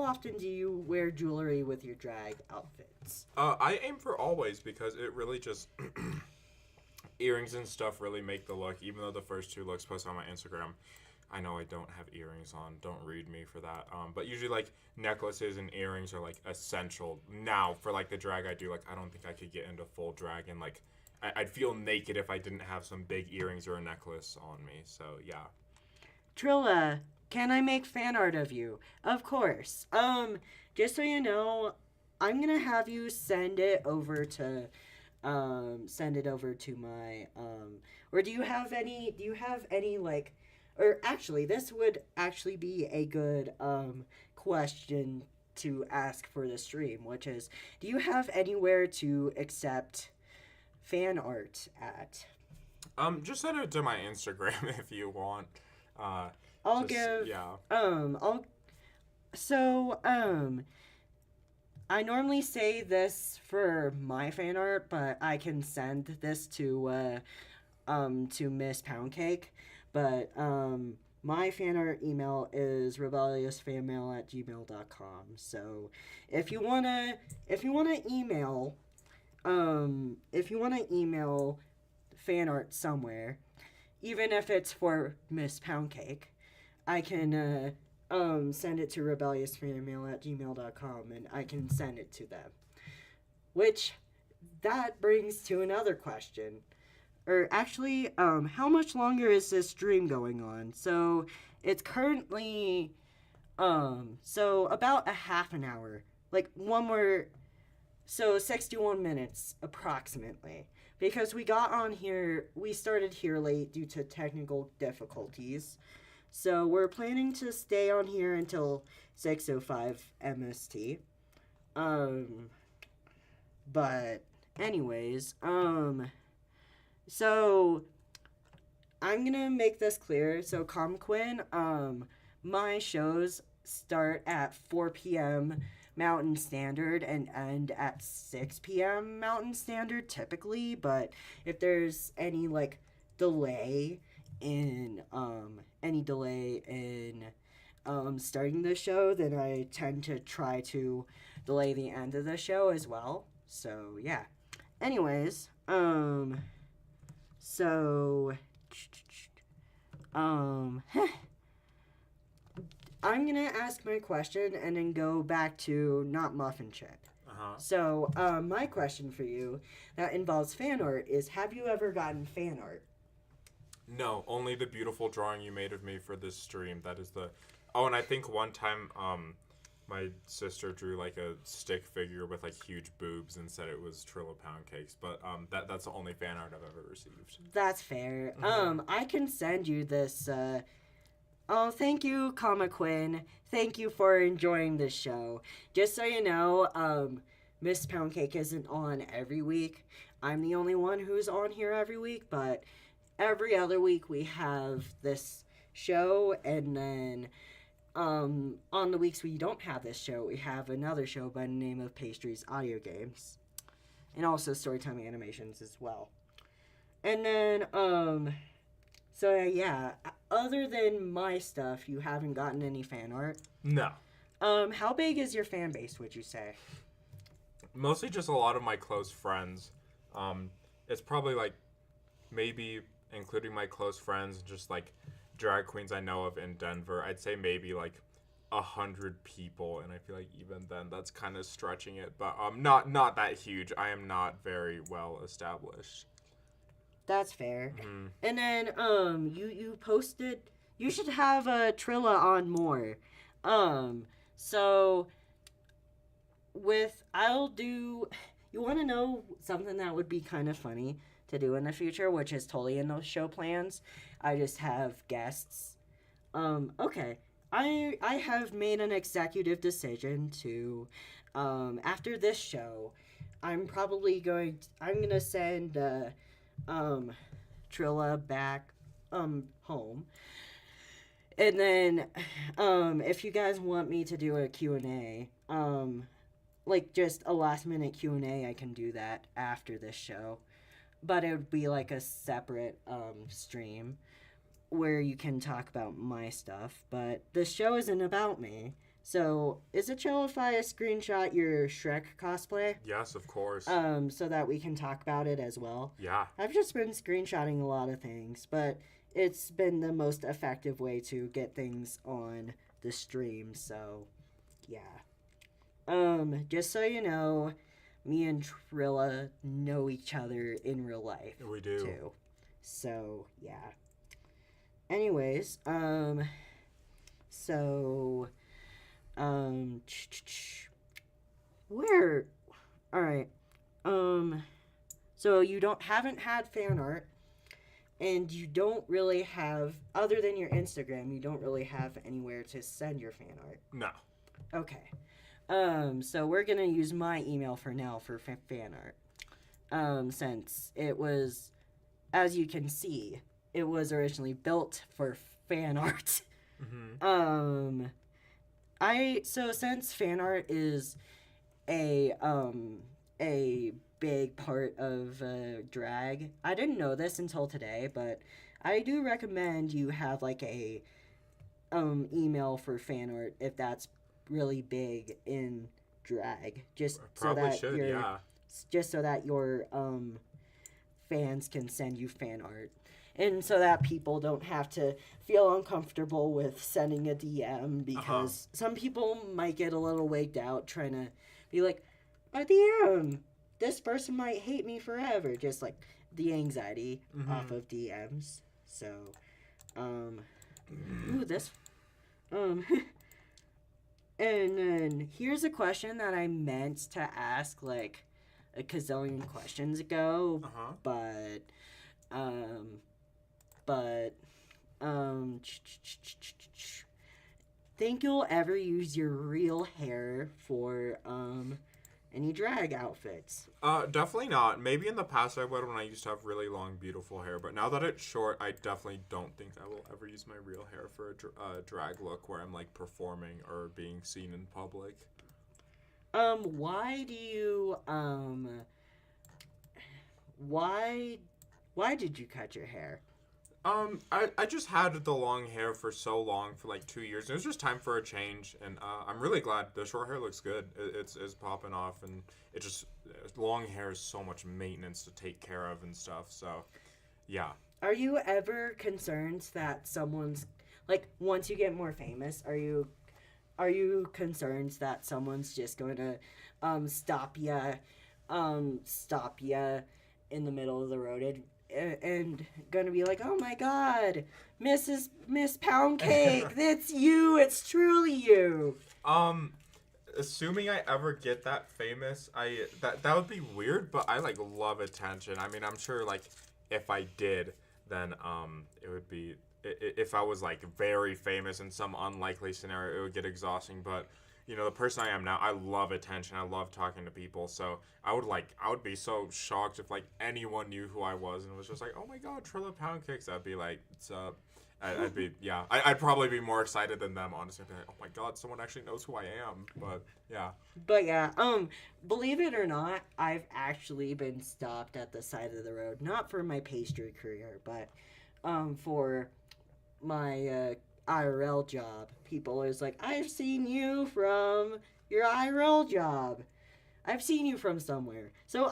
often do you wear jewelry with your drag outfits? I aim for always because it really just earrings and stuff really make the look. Even though the first two looks posted on my Instagram, I know I don't have earrings on. Don't read me for that. But usually like necklaces and earrings are like essential. Now for like the drag I do, like I don't think I could get into full drag and like I'd feel naked if I didn't have some big earrings or a necklace on me. So yeah. Trilla, can I make fan art of you? Of course. Just so you know, I'm gonna have you send it over to my or do you have any like, or actually this would actually be a good question to ask for the stream, which is, do you have anywhere to accept fan art at? Just send it to my Instagram if you want. I normally say this for my fan art, but I can send this to Miss Poundcake. But my fan art email is rebelliousfanmail@gmail.com. So if you wanna email fan art somewhere, even if it's for Miss Poundcake, I can send it to rebelliousfanmail@gmail.com, and I can send it to them. Which that brings to another question. Or actually, how much longer is this stream going on? So it's currently, so about a half an hour. Like one more, so 61 minutes approximately. Because we started here late due to technical difficulties. So we're planning to stay on here until 6:05 MST. Um, but anyways, so I'm gonna make this clear. So Quinn, my shows start at 4 p.m. Mountain Standard and end at 6 p.m. Mountain Standard typically, but if there's any like delay in starting the show, then I tend to try to delay the end of the show as well. So yeah. Anyways, so I'm gonna ask my question and then go back to not muffin chip. So, my question for you that involves fan art is: have you ever gotten fan art? No, only the beautiful drawing you made of me for this stream. That is the. Oh, and I think one time, my sister drew like a stick figure with like huge boobs and said it was Trilla Pound Cakes. But that's the only fan art I've ever received. That's fair. I can send you this. Oh, thank you, Quinn. Thank you for enjoying this show. Just so you know, Miss Pound Cake isn't on every week. I'm the only one who's on here every week, but every other week we have this show, and then on the weeks we don't have this show, we have another show by the name of Pastry's Audio Games, and also Storytime Animations as well. And then, so yeah, other than my stuff, you haven't gotten any fan art? No. How big is your fan base, would you say? Mostly just a lot of my close friends. It's probably like maybe including my close friends, just like drag queens I know of in Denver, I'd say maybe like 100 people, and I feel like even then that's kind of stretching it, but not that huge. I am not very well established. That's fair. Mm-hmm. And then you posted, you should have Trilla on more. So you want to know something that would be kind of funny to do in the future, which is totally in those show plans? I just have guests. Okay. I have made an executive decision to, after this show, I'm gonna send, Trilla back, home. And then, if you guys want me to do a Q&A, like just a last minute Q&A, I can do that after this show. But it would be like a separate, stream where you can talk about my stuff, but the show isn't about me. So, is it chill if I screenshot your Shrek cosplay? Yes, of course. So that we can talk about it as well? Yeah. I've just been screenshotting a lot of things, but it's been the most effective way to get things on the stream, so, yeah. Just so you know, me and Trilla know each other in real life. We do. Too. So, yeah. Anyways, where, alright, so you haven't had fan art, and you don't really have, other than your Instagram, you don't really have anywhere to send your fan art. No. Okay. So we're gonna use my email for now for fan art. Since it was, as you can see, it was originally built for fan art. Mm-hmm. So since fan art is a big part of drag, I didn't know this until today, but I do recommend you have like a email for fan art if that's really big in drag, just so that your fans can send you fan art, and so that people don't have to feel uncomfortable with sending a DM, because some people might get a little wigged out trying to be like, a DM, this person might hate me forever. Just like the anxiety Mm-hmm. off of DMs. So, ooh, this, um, and then here's a question that I meant to ask like a gazillion questions ago, Uh-huh. um, but, um, think you'll ever use your real hair for, any drag outfits? Definitely not. Maybe in the past I would when I used to have really long, beautiful hair, but now that it's short, I definitely don't think I will ever use my real hair for a drag look where I'm like performing or being seen in public. Why do you, why did you cut your hair? I just had the long hair for so long, for like 2 years. It was just time for a change, and I'm really glad the short hair looks good. It's popping off, and it just long hair is so much maintenance to take care of and stuff. So, yeah. Are you ever concerned that someone's like once you get more famous, are you concerned that someone's just going to stop ya in the middle of the road and gonna be like, "Oh my God, Miss Pound Cake, that's you. It's truly you." Assuming I ever get that famous, that would be weird, but I like love attention. I mean, I'm sure like if I did, then it would be if I was like very famous in some unlikely scenario, it would get exhausting. But you know, the person I am now, I love attention. I love talking to people. So I would be so shocked if like anyone knew who I was and was just like, "Oh my God, Trilla Pound Cakes." I'd be like, "What's up?" I'd be, yeah. I'd probably be more excited than them, honestly. I'd be like, "Oh my God, someone actually knows who I am." But yeah. But yeah, believe it or not, I've actually been stopped at the side of the road, not for my pastry career, but for my IRL job. People is like, "I've seen you from your IRL job. I've seen you from somewhere." So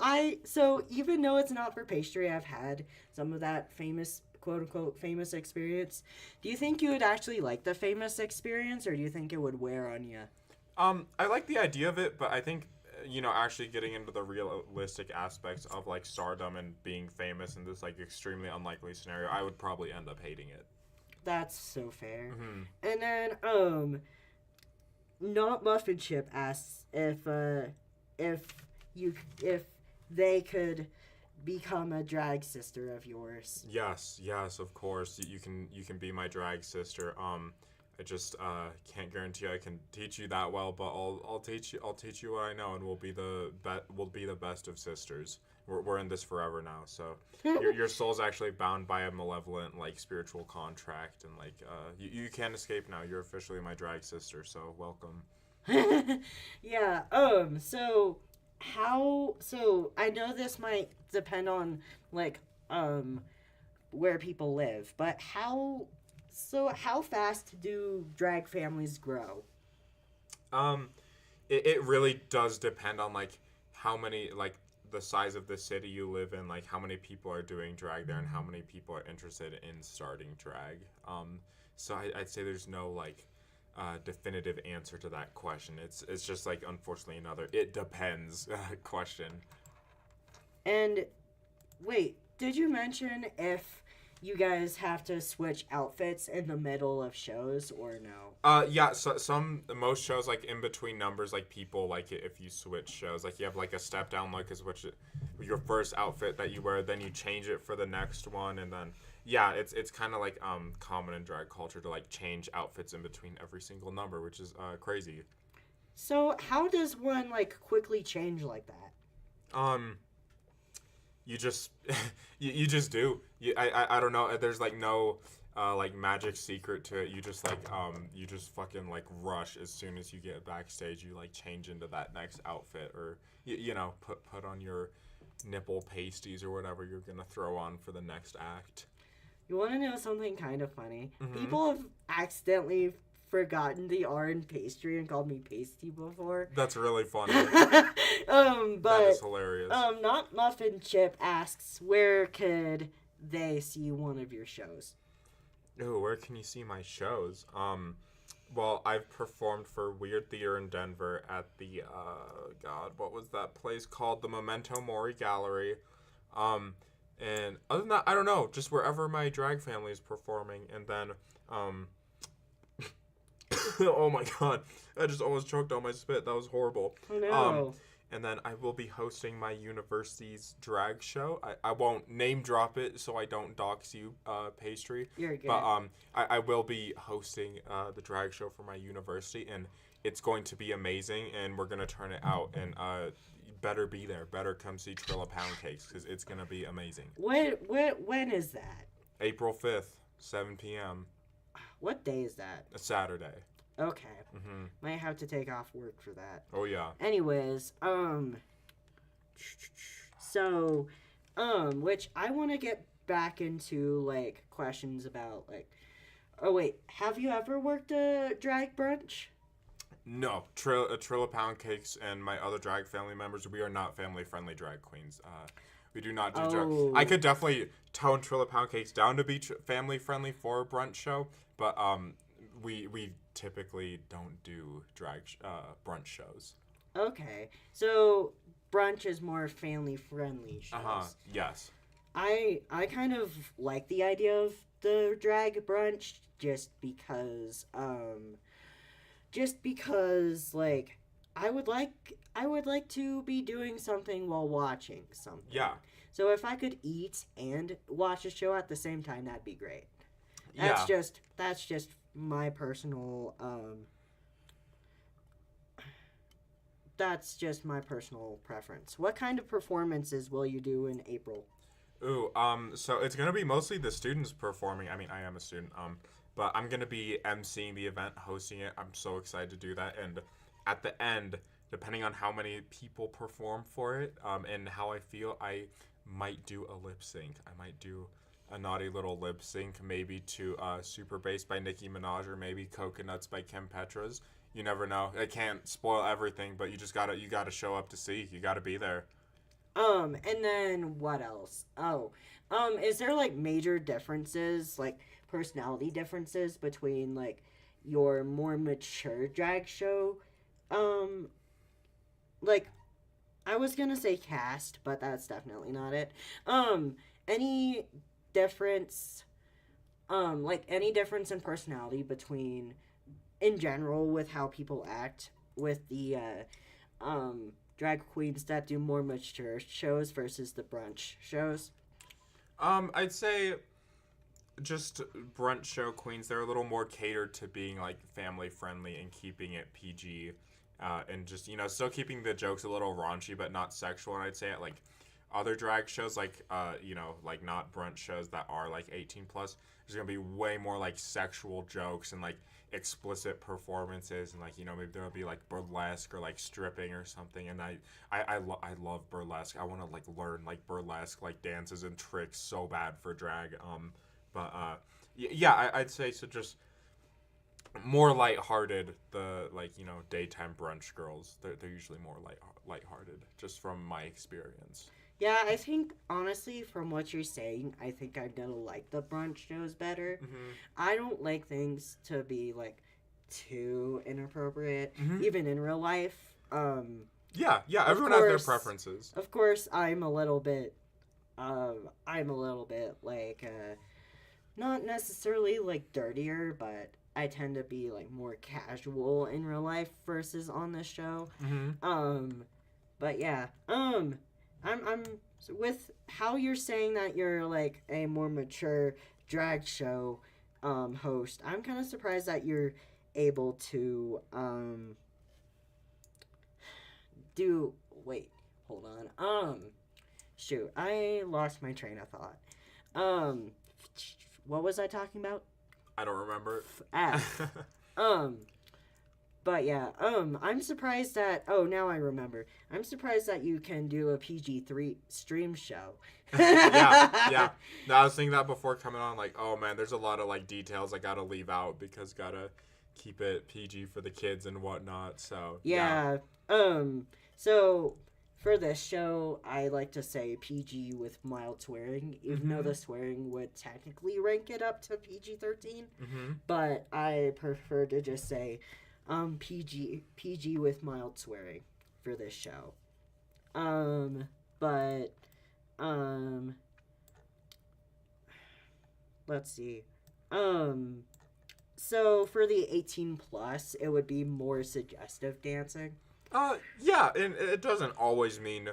even though it's not for pastry, I've had some of that famous, quote unquote famous experience. Do you think you would actually like the famous experience, or do you think it would wear on you? I like the idea of it, but I think you know, actually getting into the realistic aspects of like stardom and being famous in this like extremely unlikely scenario, I would probably end up hating it. That's so fair. Mm-hmm. And then not Muffin Chip asks if if they could become a drag sister of yours. Yes, of course. You can be my drag sister. I just can't guarantee I can teach you that well, but I'll teach you what I know, and we'll be the best of sisters. We're in this forever now, so your soul's actually bound by a malevolent like spiritual contract, and like you can't escape now. You're officially my drag sister, so welcome. Yeah. So I know this might depend on like where people live, but how fast do drag families grow? It really does depend on like how many like the size of the city you live in, like how many people are doing drag there, and how many people are interested in starting drag. So I'd say there's no like definitive answer to that question. It's just like unfortunately another it depends question. And wait, did you mention if you guys have to switch outfits in the middle of shows or no? Yeah. So most shows like in between numbers, like people like it if you switch shows, like you have like a step down look is which your first outfit that you wear, then you change it for the next one, and then yeah, it's kind of like common in drag culture to like change outfits in between every single number, which is crazy. So how does one like quickly change like that? You just you just do. I don't know. There's like no like magic secret to it. You just fucking like rush as soon as you get backstage. You like change into that next outfit, or you know put on your nipple pasties or whatever you're gonna throw on for the next act. You want to know something kind of funny? Mm-hmm. People have accidentally forgotten the R in pastry and called me pasty before. That's really funny. But that is hilarious. Not Muffin Chip asks, where could they see one of your shows? Ooh, where can you see my shows? Well, I've performed for Weird Theater in Denver at the God, what was that place called? The Memento Mori Gallery. Um, and other than that, I don't know, just wherever my drag family is performing, and then um, oh my God, I just almost choked on my spit. That was horrible. Oh Um, no. and then I will be hosting my university's drag show. I won't name drop it so I don't dox you, Pastry. You're good. But I will be hosting the drag show for my university, and it's going to be amazing, and we're going to turn it out. And better be there. Better come see Trilla Pound Cakes, because it's going to be amazing. When is that? April 5th, 7 p.m. What day is that? A Saturday. Okay. Mm-hmm. Might have to take off work for that. Oh, yeah. Anyways, so, which I want to get back into, like, questions about, like, oh, wait, have you ever worked a drag brunch? No, Trilla Pound Cakes and my other drag family members, we are not family-friendly drag queens. We do not do drag. I could definitely tone Trilla Pound Cakes down to be family-friendly for a brunch show, but we typically don't do drag brunch shows. Okay, so brunch is more family-friendly shows. Yes. I kind of like the idea of the drag brunch just because like I would like to be doing something while watching something. Yeah. So if I could eat and watch a show at the same time, that'd be great. Yeah. That's just my personal that's just my personal preference. What kind of performances will you do in April? Ooh, so it's gonna be mostly the students performing. I mean, I am a student, but I'm gonna be emceeing the event, hosting it. I'm so excited to do that. And at the end, depending on how many people perform for it, and how I feel, I might do a lip sync. I might do a naughty little lip sync, maybe to Super Bass by Nicki Minaj, or maybe Coconuts by Kim Petras. You never know. I can't spoil everything, but you gotta show up to see. You gotta be there. And then what else? Oh, is there like major differences, like personality differences between like your more mature drag show? Like I was gonna say cast, but that's definitely not it. Any difference, like any difference in personality between, in general, with how people act with the, drag queens that do more mature shows versus the brunch shows? I'd say just brunch show queens, they're a little more catered to being like family friendly and keeping it PG, and just, you know, still keeping the jokes a little raunchy but not sexual. And I'd say at like other drag shows, like you know, like not brunch shows that are like 18 plus, there's gonna be way more like sexual jokes and like explicit performances, and like, you know, maybe there'll be like burlesque or like stripping or something. And I love burlesque. I want to like learn like burlesque like dances and tricks so bad for drag. But yeah, I'd say so. Just more lighthearted. The, like, you know, daytime brunch girls, they're usually more lighthearted, just from my experience. Yeah, I think, honestly, from what you're saying, I think I'm gonna like the brunch shows better. Mm-hmm. I don't like things to be, like, too inappropriate, Mm-hmm. even in real life. Yeah, everyone course, has their preferences. Of course, I'm a little bit, like, not necessarily, like, dirtier, but I tend to be, like, more casual in real life versus on this show. Mm-hmm. But yeah, I'm with how you're saying that you're like a more mature drag show host. I'm kind of surprised that you're able to do. Wait, hold on. Shoot, I lost my train of thought. What was I talking about? I don't remember. But yeah, I'm surprised that, oh, now I remember. I'm surprised that you can do a PG-3 stream show. yeah. No, I was thinking that before coming on, like, oh man, there's a lot of like details I gotta leave out because gotta keep it PG for the kids and whatnot. So yeah. So for this show, I like to say PG with mild swearing, even though the swearing would technically rank it up to PG-13. But I prefer to just say PG with mild swearing for this show. But let's see. So for the 18 plus, it would be more suggestive dancing. Yeah, and it doesn't always mean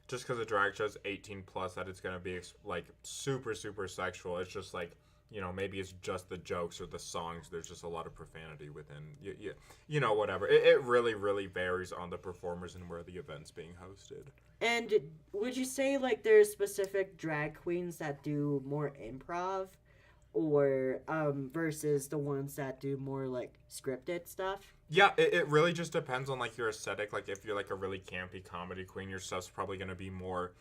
just because a drag show's 18 plus that it's gonna be like super super sexual. It's just like, you know, maybe it's just the jokes or the songs. There's just a lot of profanity within. You know, whatever. It really really varies on the performers and where the event's being hosted. And would you say like there's specific drag queens that do more improv, or versus the ones that do more like scripted stuff? Yeah, it really just depends on like your aesthetic. Like if you're like a really campy comedy queen, your stuff's probably gonna be more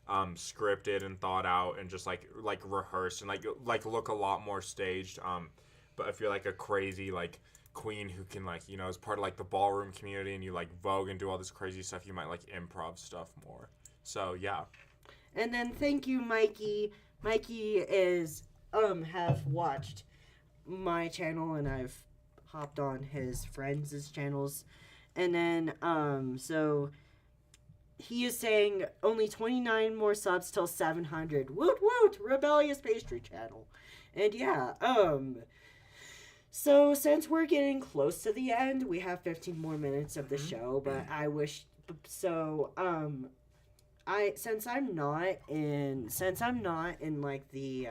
scripted and thought out and just like rehearsed and like look a lot more staged. But if you're like a crazy like queen who can like, you know, is part of like the ballroom community and you like Vogue and do all this crazy stuff, you might like improv stuff more. So yeah. And then thank you, Mikey. Mikey is have watched my channel, and I've hopped on his friends' channels. And then so he is saying only 29 more subs till 700. Woot woot, rebellious pastry channel. And yeah, so since we're getting close to the end, we have 15 more minutes of the show, but I wish so since I'm not in like the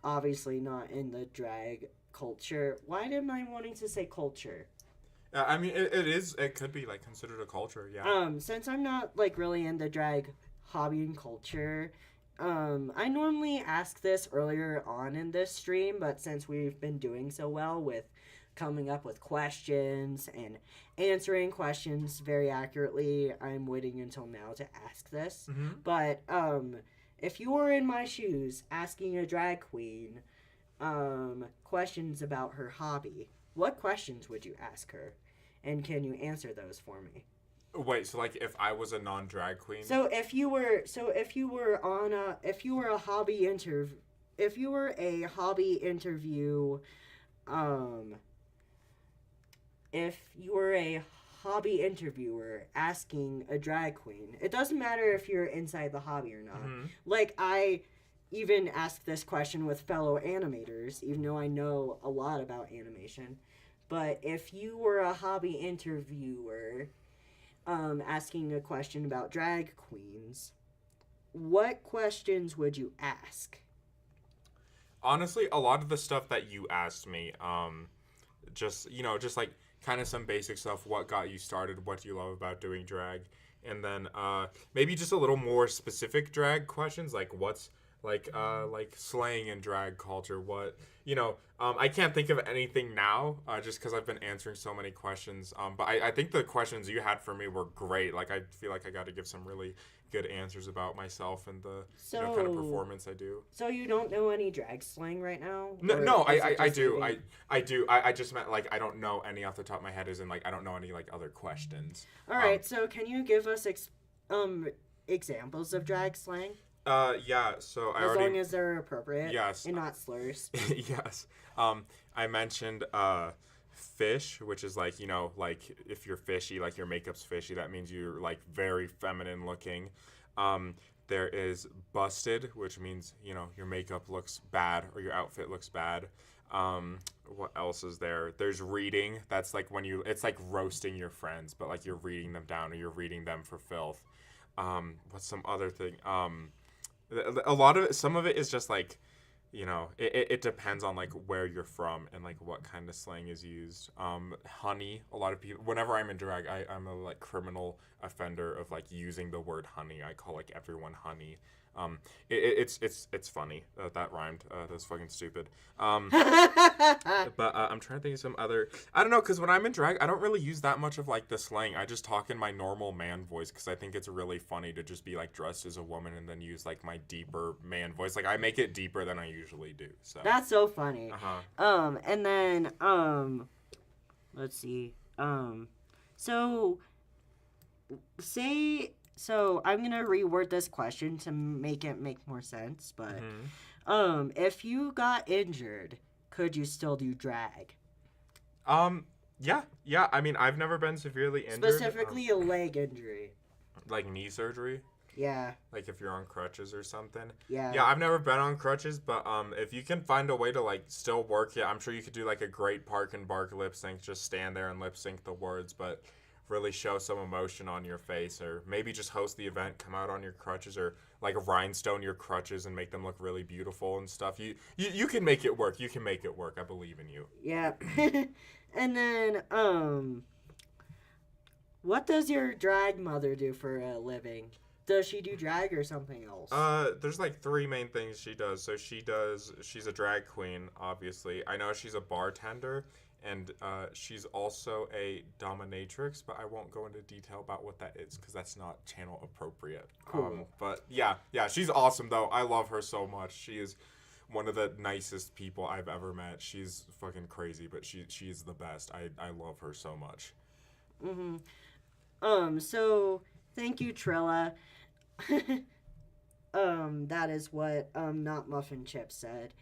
obviously not in the drag culture. Why am I wanting to say culture? I mean, it could be like considered a culture, yeah. Since I'm not like really in the drag hobby and culture, I normally ask this earlier on in this stream, but since we've been doing so well with coming up with questions and answering questions very accurately, I'm waiting until now to ask this. But if you were in my shoes asking a drag queen questions about her hobby, what questions would you ask her? And can you answer those for me? Wait, so like if I was a non-drag queen? If you were a hobby interviewer asking a drag queen, it doesn't matter if you're inside the hobby or not. Like, I even asked this question with fellow animators, even though I know a lot about animation. But if you were a hobby interviewer asking a question about drag queens, what questions would you ask? Honestly, a lot of the stuff that you asked me, just like kind of some basic stuff. What got you started? What do you love about doing drag? And then maybe just a little more specific drag questions, like what's like slang in drag culture. What, I can't think of anything now, just because I've been answering so many questions. But I think the questions you had for me were great. Like, I feel like I got to give some really good answers about myself and the kind of performance I do. So you don't know any drag slang right now? No, I do. I do. I just meant like I don't know any off the top of my head, as in like I don't know any like other questions. All right. So can you give us examples of drag slang? Yeah, so as long as they're appropriate. Yes. And not slurs. Yes. I mentioned fish, which is like, like if you're fishy, like your makeup's fishy, that means you're like very feminine looking. There is busted, which means, your makeup looks bad or your outfit looks bad. What else is there? There's reading. That's like when it's like roasting your friends, but like you're reading them down or you're reading them for filth. What's some other thing? Some of it is just like, it depends on like where you're from and like what kind of slang is used. Honey, a lot of people, whenever I'm in drag, I'm a like criminal offender of like using the word honey. I call like everyone honey. It's funny. That rhymed. That's fucking stupid. But I'm trying to think of some other. I don't know, because when I'm in drag, I don't really use that much of like the slang. I just talk in my normal man voice because I think it's really funny to just be like dressed as a woman and then use like my deeper man voice. Like I make it deeper than I usually do. So that's so funny. And then let's see. So So I'm gonna reword this question to make it make more sense. But if you got injured, could you still do drag? Yeah. I mean, I've never been severely injured. Specifically, a leg injury. Like knee surgery. Yeah. Like if you're on crutches or something. Yeah. Yeah, I've never been on crutches, but if you can find a way to like still work it, I'm sure you could do like a great park and bark lip sync, just stand there and lip sync the words, but really show some emotion on your face, or maybe just host the event, come out on your crutches, or like rhinestone your crutches and make them look really beautiful and stuff. You can make it work. You can make it work. I believe in you. Yeah. And then what does your drag mother do for a living? Does she do drag or something else? There's like three main things she does. So she's a drag queen, obviously. I know she's a bartender, and she's also a dominatrix, but I won't go into detail about what that is because that's not channel appropriate. Cool. But yeah, she's awesome though. I love her so much. She is one of the nicest people I've ever met. She's fucking crazy, but she's the best. I love her so much. So thank you, Trilla. That is what Not Muffin Chip said.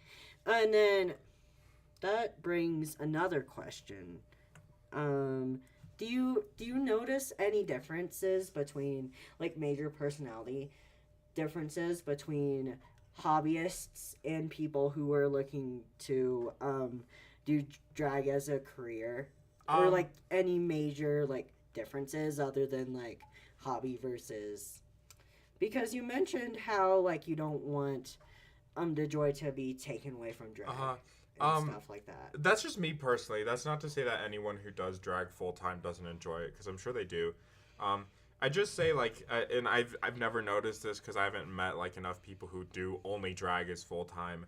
And then that brings another question. Do you notice any differences between like major personality differences between hobbyists and people who are looking to do drag as a career, or like any major like differences other than like hobby versus, because you mentioned how like you don't want the joy to be taken away from drag and stuff like that. That's just me personally. That's not to say that anyone who does drag full time doesn't enjoy it, because I'm sure they do. I just say like, and I've never noticed this because I haven't met like enough people who do only drag as full time.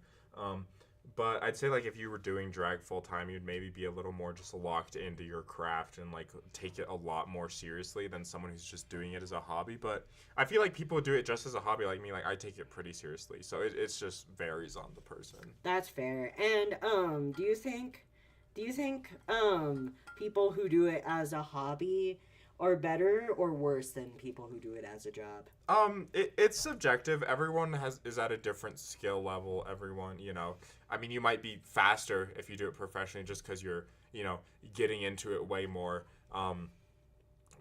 But I'd say like if you were doing drag full time, you'd maybe be a little more just locked into your craft and like take it a lot more seriously than someone who's just doing it as a hobby. But I feel like people who do it just as a hobby like me, like I take it pretty seriously. So it's just varies on the person. That's fair. And do you think people who do it as a hobby are better or worse than people who do it as a job? It's subjective. Everyone is at a different skill level. Everyone, I mean, you might be faster if you do it professionally just because you're, getting into it way more.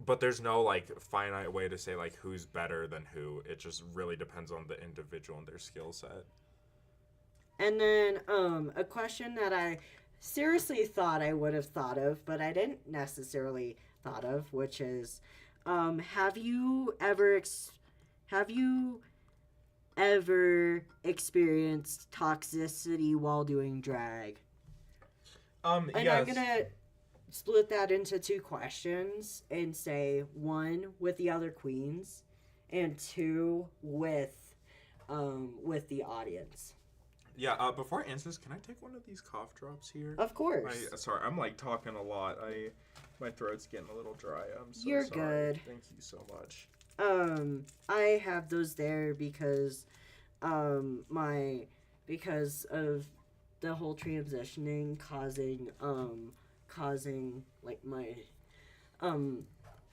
But there's no like finite way to say like who's better than who. It just really depends on the individual and their skill set. And then a question that I seriously thought I would have thought of, but I didn't necessarily thought of, which is, have you ever experienced toxicity while doing drag? And yes. I'm gonna split that into two questions and say one with the other queens and two with the audience. Yeah, before I answer this, can I take one of these cough drops here? Of course. Sorry, I'm like talking a lot. My throat's getting a of dry. I'm so You're sorry. good. Thank you so much. I have those there because because of the whole transitioning causing like my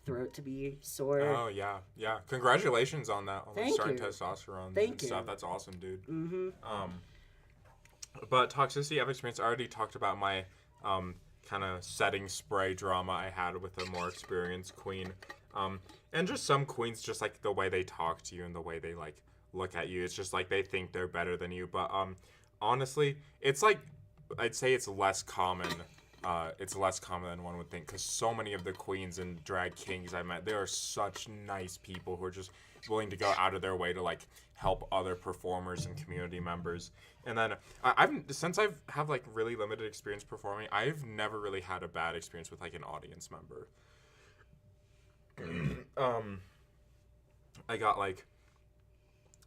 throat to be sore. Oh yeah. Congratulations on that. On starting testosterone Thank you. Stuff. That's awesome, dude. Mm-hmm. But toxicity I've experienced. I already talked about my kind of setting spray drama I had with a more experienced queen. And just some queens, just like the way they talk to you and the way they like look at you, it's just like they think they're better than you. But honestly, it's like I'd say it's less common. It's less common than one would think, because so many of the queens and drag kings I met, they are such nice people who are just willing to go out of their way to like help other performers and community members. And then since I've have like really limited experience performing, I've never really had a bad experience with like an audience member. I got like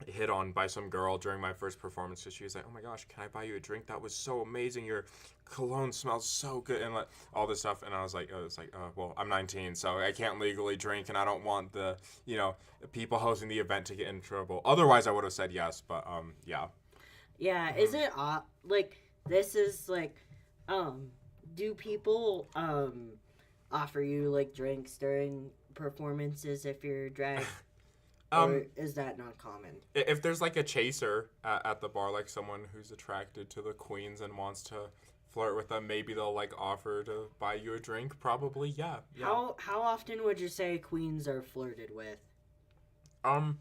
hit on by some girl during my first performance because she was like, "Oh my gosh, can I buy you a drink? That was so amazing. Your cologne smells so good," and like all this stuff. And I was like, well, I'm 19, so I can't legally drink, and I don't want the people hosting the event to get in trouble. Otherwise, I would have said yes. But yeah. Yeah. Is it like this is like do people offer you like drinks during performances if you're drag? Or is that not common? If there's like a chaser at the bar, like someone who's attracted to the queens and wants to flirt with them, maybe they'll like offer to buy you a drink. Probably, yeah. How often would you say queens are flirted with? Um,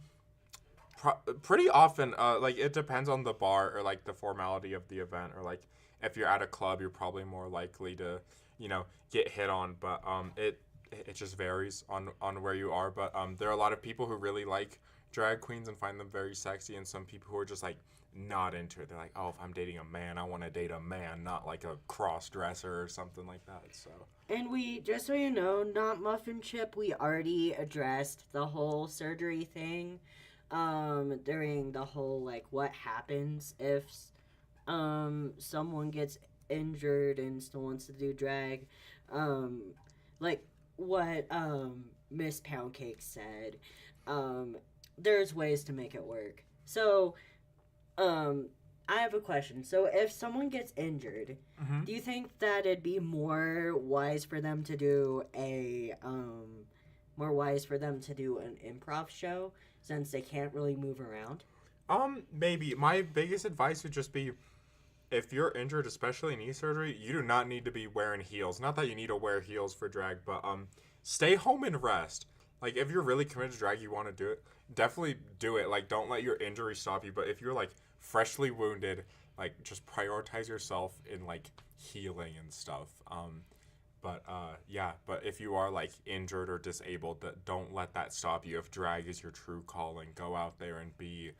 pretty often. Like it depends on the bar or like the formality of the event, or like if you're at a club, you're probably more likely to, get hit on. But it just varies on where you are. But there are a lot of people who really like drag queens and find them very sexy, and some people who are just like not into it. They're like, oh, if I'm dating a man, I want to date a man, not like a cross dresser or something like that. So. And we, just so you know, not Muffin Chip, we already addressed the whole surgery thing during the whole, like, what happens if someone gets injured and still wants to do drag. Like, what Miss Poundcake said. There's ways to make it work. So, I have a question. So if someone gets injured, do you think that it'd be more wise for them to do an improv show since they can't really move around? Maybe. My biggest advice would just be, if you're injured, especially knee surgery, you do not need to be wearing heels. Not that you need to wear heels for drag, but stay home and rest. Like, if you're really committed to drag, you want to do it, definitely do it. Like, don't let your injury stop you. But if you're, like, freshly wounded, like, just prioritize yourself in, like, healing and stuff. But if you are, like, injured or disabled, don't let that stop you. If drag is your true calling, go out there and be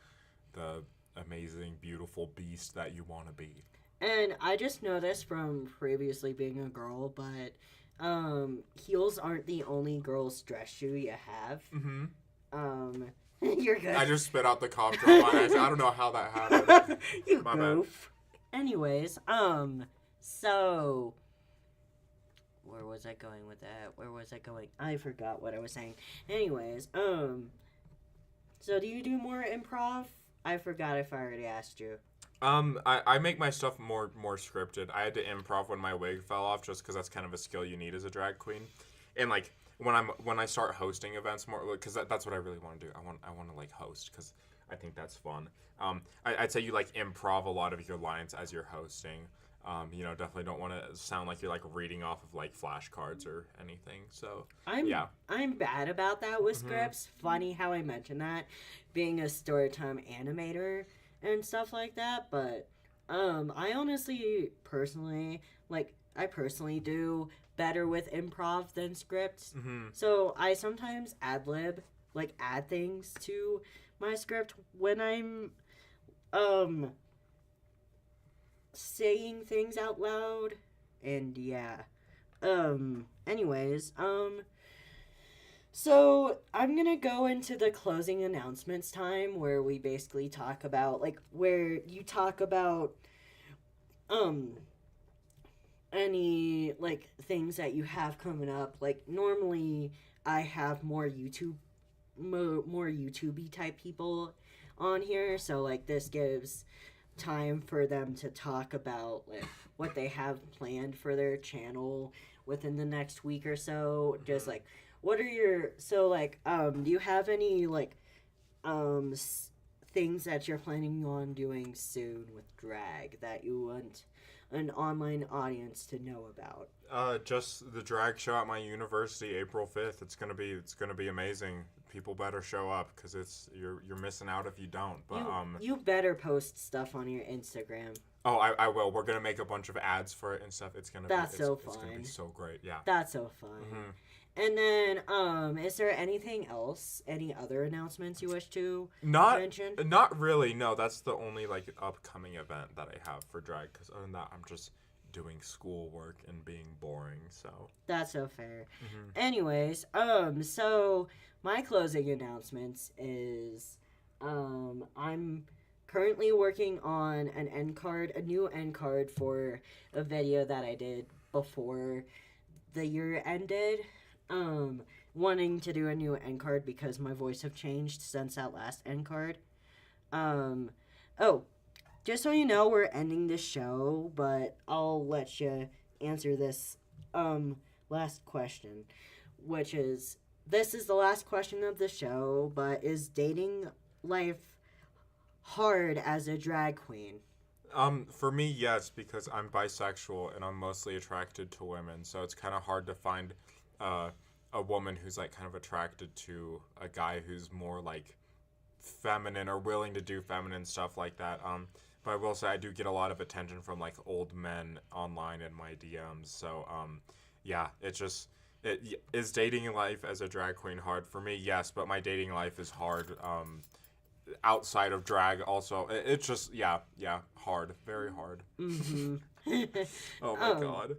the amazing, beautiful beast that you want to be. And I just know this from previously being a girl, but heels aren't the only girl's dress shoe you have. You're good. I just spit out the cough drop on my eyes. I don't know how that happened. You my goof. Bad. Anyways, so where was I going with that? I forgot what I was saying. Anyways, so do you do more improv? I forgot if I already asked you. I make my stuff more scripted. I had to improv when my wig fell off, just because that's kind of a skill you need as a drag queen. And like when I start hosting events more, because that's what I really want to do. I want to like host, because I think that's fun. I'd say you like improv a lot of your lines as you're hosting. Definitely don't want to sound like you're like reading off of like flashcards or anything. So I'm bad about that with scripts. Funny how I mentioned that, being a storytime animator and stuff like that. But I honestly, personally do better with improv than scripts. So I sometimes ad-lib, like add things to my script when I'm saying things out loud. And anyways, so I'm gonna go into the closing announcements time, where we basically talk about, like, where you talk about any like things that you have coming up. Like, normally I have more YouTubey type people on here, so like this gives time for them to talk about like what they have planned for their channel within the next week or so. Just like, what are your, so like do you have any like things that you're planning on doing soon with drag that you want an online audience to know about? Just the drag show at my university, April 5th. It's gonna be amazing. People better show up, because you're missing out if you don't. But you better post stuff on your Instagram. Oh, I will. We're gonna make a bunch of ads for it and stuff. It's gonna be fun. It's gonna be so great. Yeah. That's so fun. And then, is there anything else? Any other announcements you wish to mention? Not really. No, that's the only like upcoming event that I have for drag. Because other than that, I'm just doing schoolwork and being boring. So that's so fair. Anyways, so my closing announcements is, I'm currently working on a new end card for a video that I did before the year ended. Wanting to do a new end card because my voice have changed since that last end card. Just so you know, we're ending this show, but I'll let you answer this last question, which is, this is the last question of the show, but is dating life hard as a drag queen? For me, yes, because I'm bisexual and I'm mostly attracted to women, so it's kind of hard to find a woman who's like kind of attracted to a guy who's more like feminine or willing to do feminine stuff like that. But I will say I do get a lot of attention from like old men online in my DMs. So yeah, is dating life as a drag queen hard for me? Yes, but my dating life is hard. Outside of drag, also, it's just hard, very hard. Mm-hmm. Oh my god.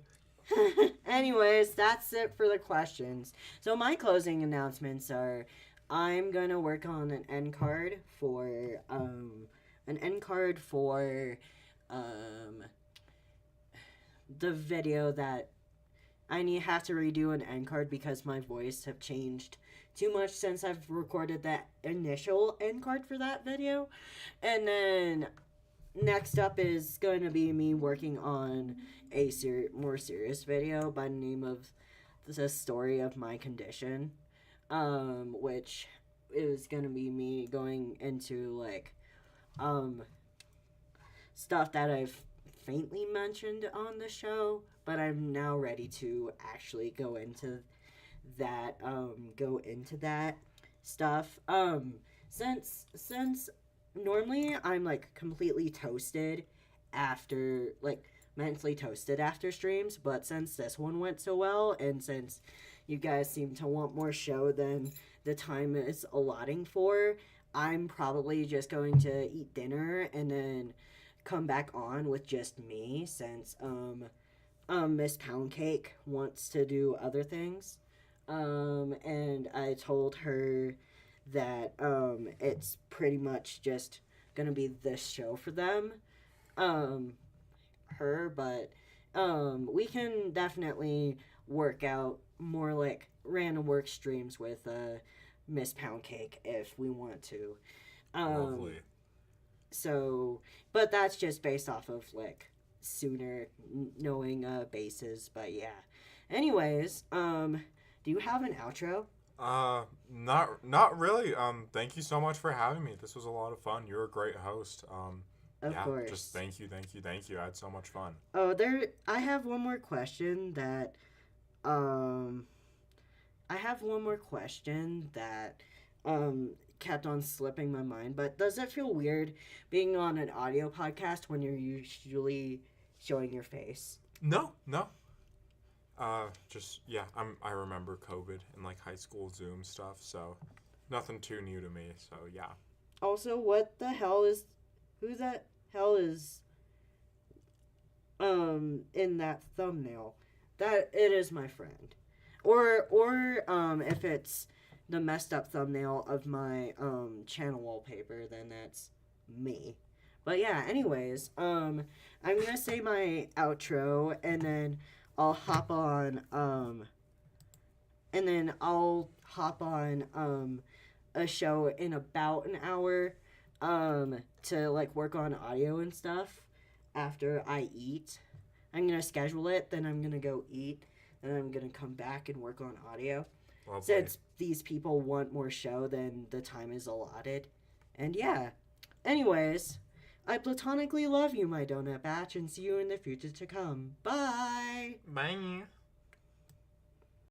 Anyways, that's it for the questions. So my closing announcements are I'm gonna work on an end card for the video that have to redo an end card because my voice have changed too much since I've recorded that initial end card for that video. And then next up is going to be me working on a more serious video by the name of The Story of My Condition, which is going to be me going into like stuff that I've faintly mentioned on the show, but I'm now ready to actually go into that stuff. Since normally I'm like completely toasted after like mentally toasted after streams, but since this one went so well and since you guys seem to want more show than the time is allotting for, I'm probably just going to eat dinner and then come back on with just me since Miss Poundcake wants to do other things. And I told her that it's pretty much just gonna be this show for them. But we can definitely work out more like random work streams with Miss Poundcake if we want to. Lovely. So, but that's just based off of like sooner knowing bases. But yeah. Anyways, do you have an outro? Not really. Thank you so much for having me. This was a lot of fun. You're a great host. Of course. Just thank you. I had so much fun. Oh, I have one more question that kept on slipping my mind, but does it feel weird being on an audio podcast when you're usually showing your face? No. I remember COVID and like high school Zoom stuff, so nothing too new to me. So yeah. Also, what the hell is who the hell is in that thumbnail? That it is my friend, or if it's the messed up thumbnail of my channel wallpaper, then that's me. But yeah, anyways, I'm gonna say my outro and then I'll hop on a show in about an hour to like work on audio and stuff after I eat. I'm gonna schedule it, then I'm gonna go eat, then I'm gonna come back and work on audio. Lovely. Since these people want more show than the time is allotted. And yeah. Anyways, I platonically love you, my donut batch, and see you in the future to come. Bye! Bye.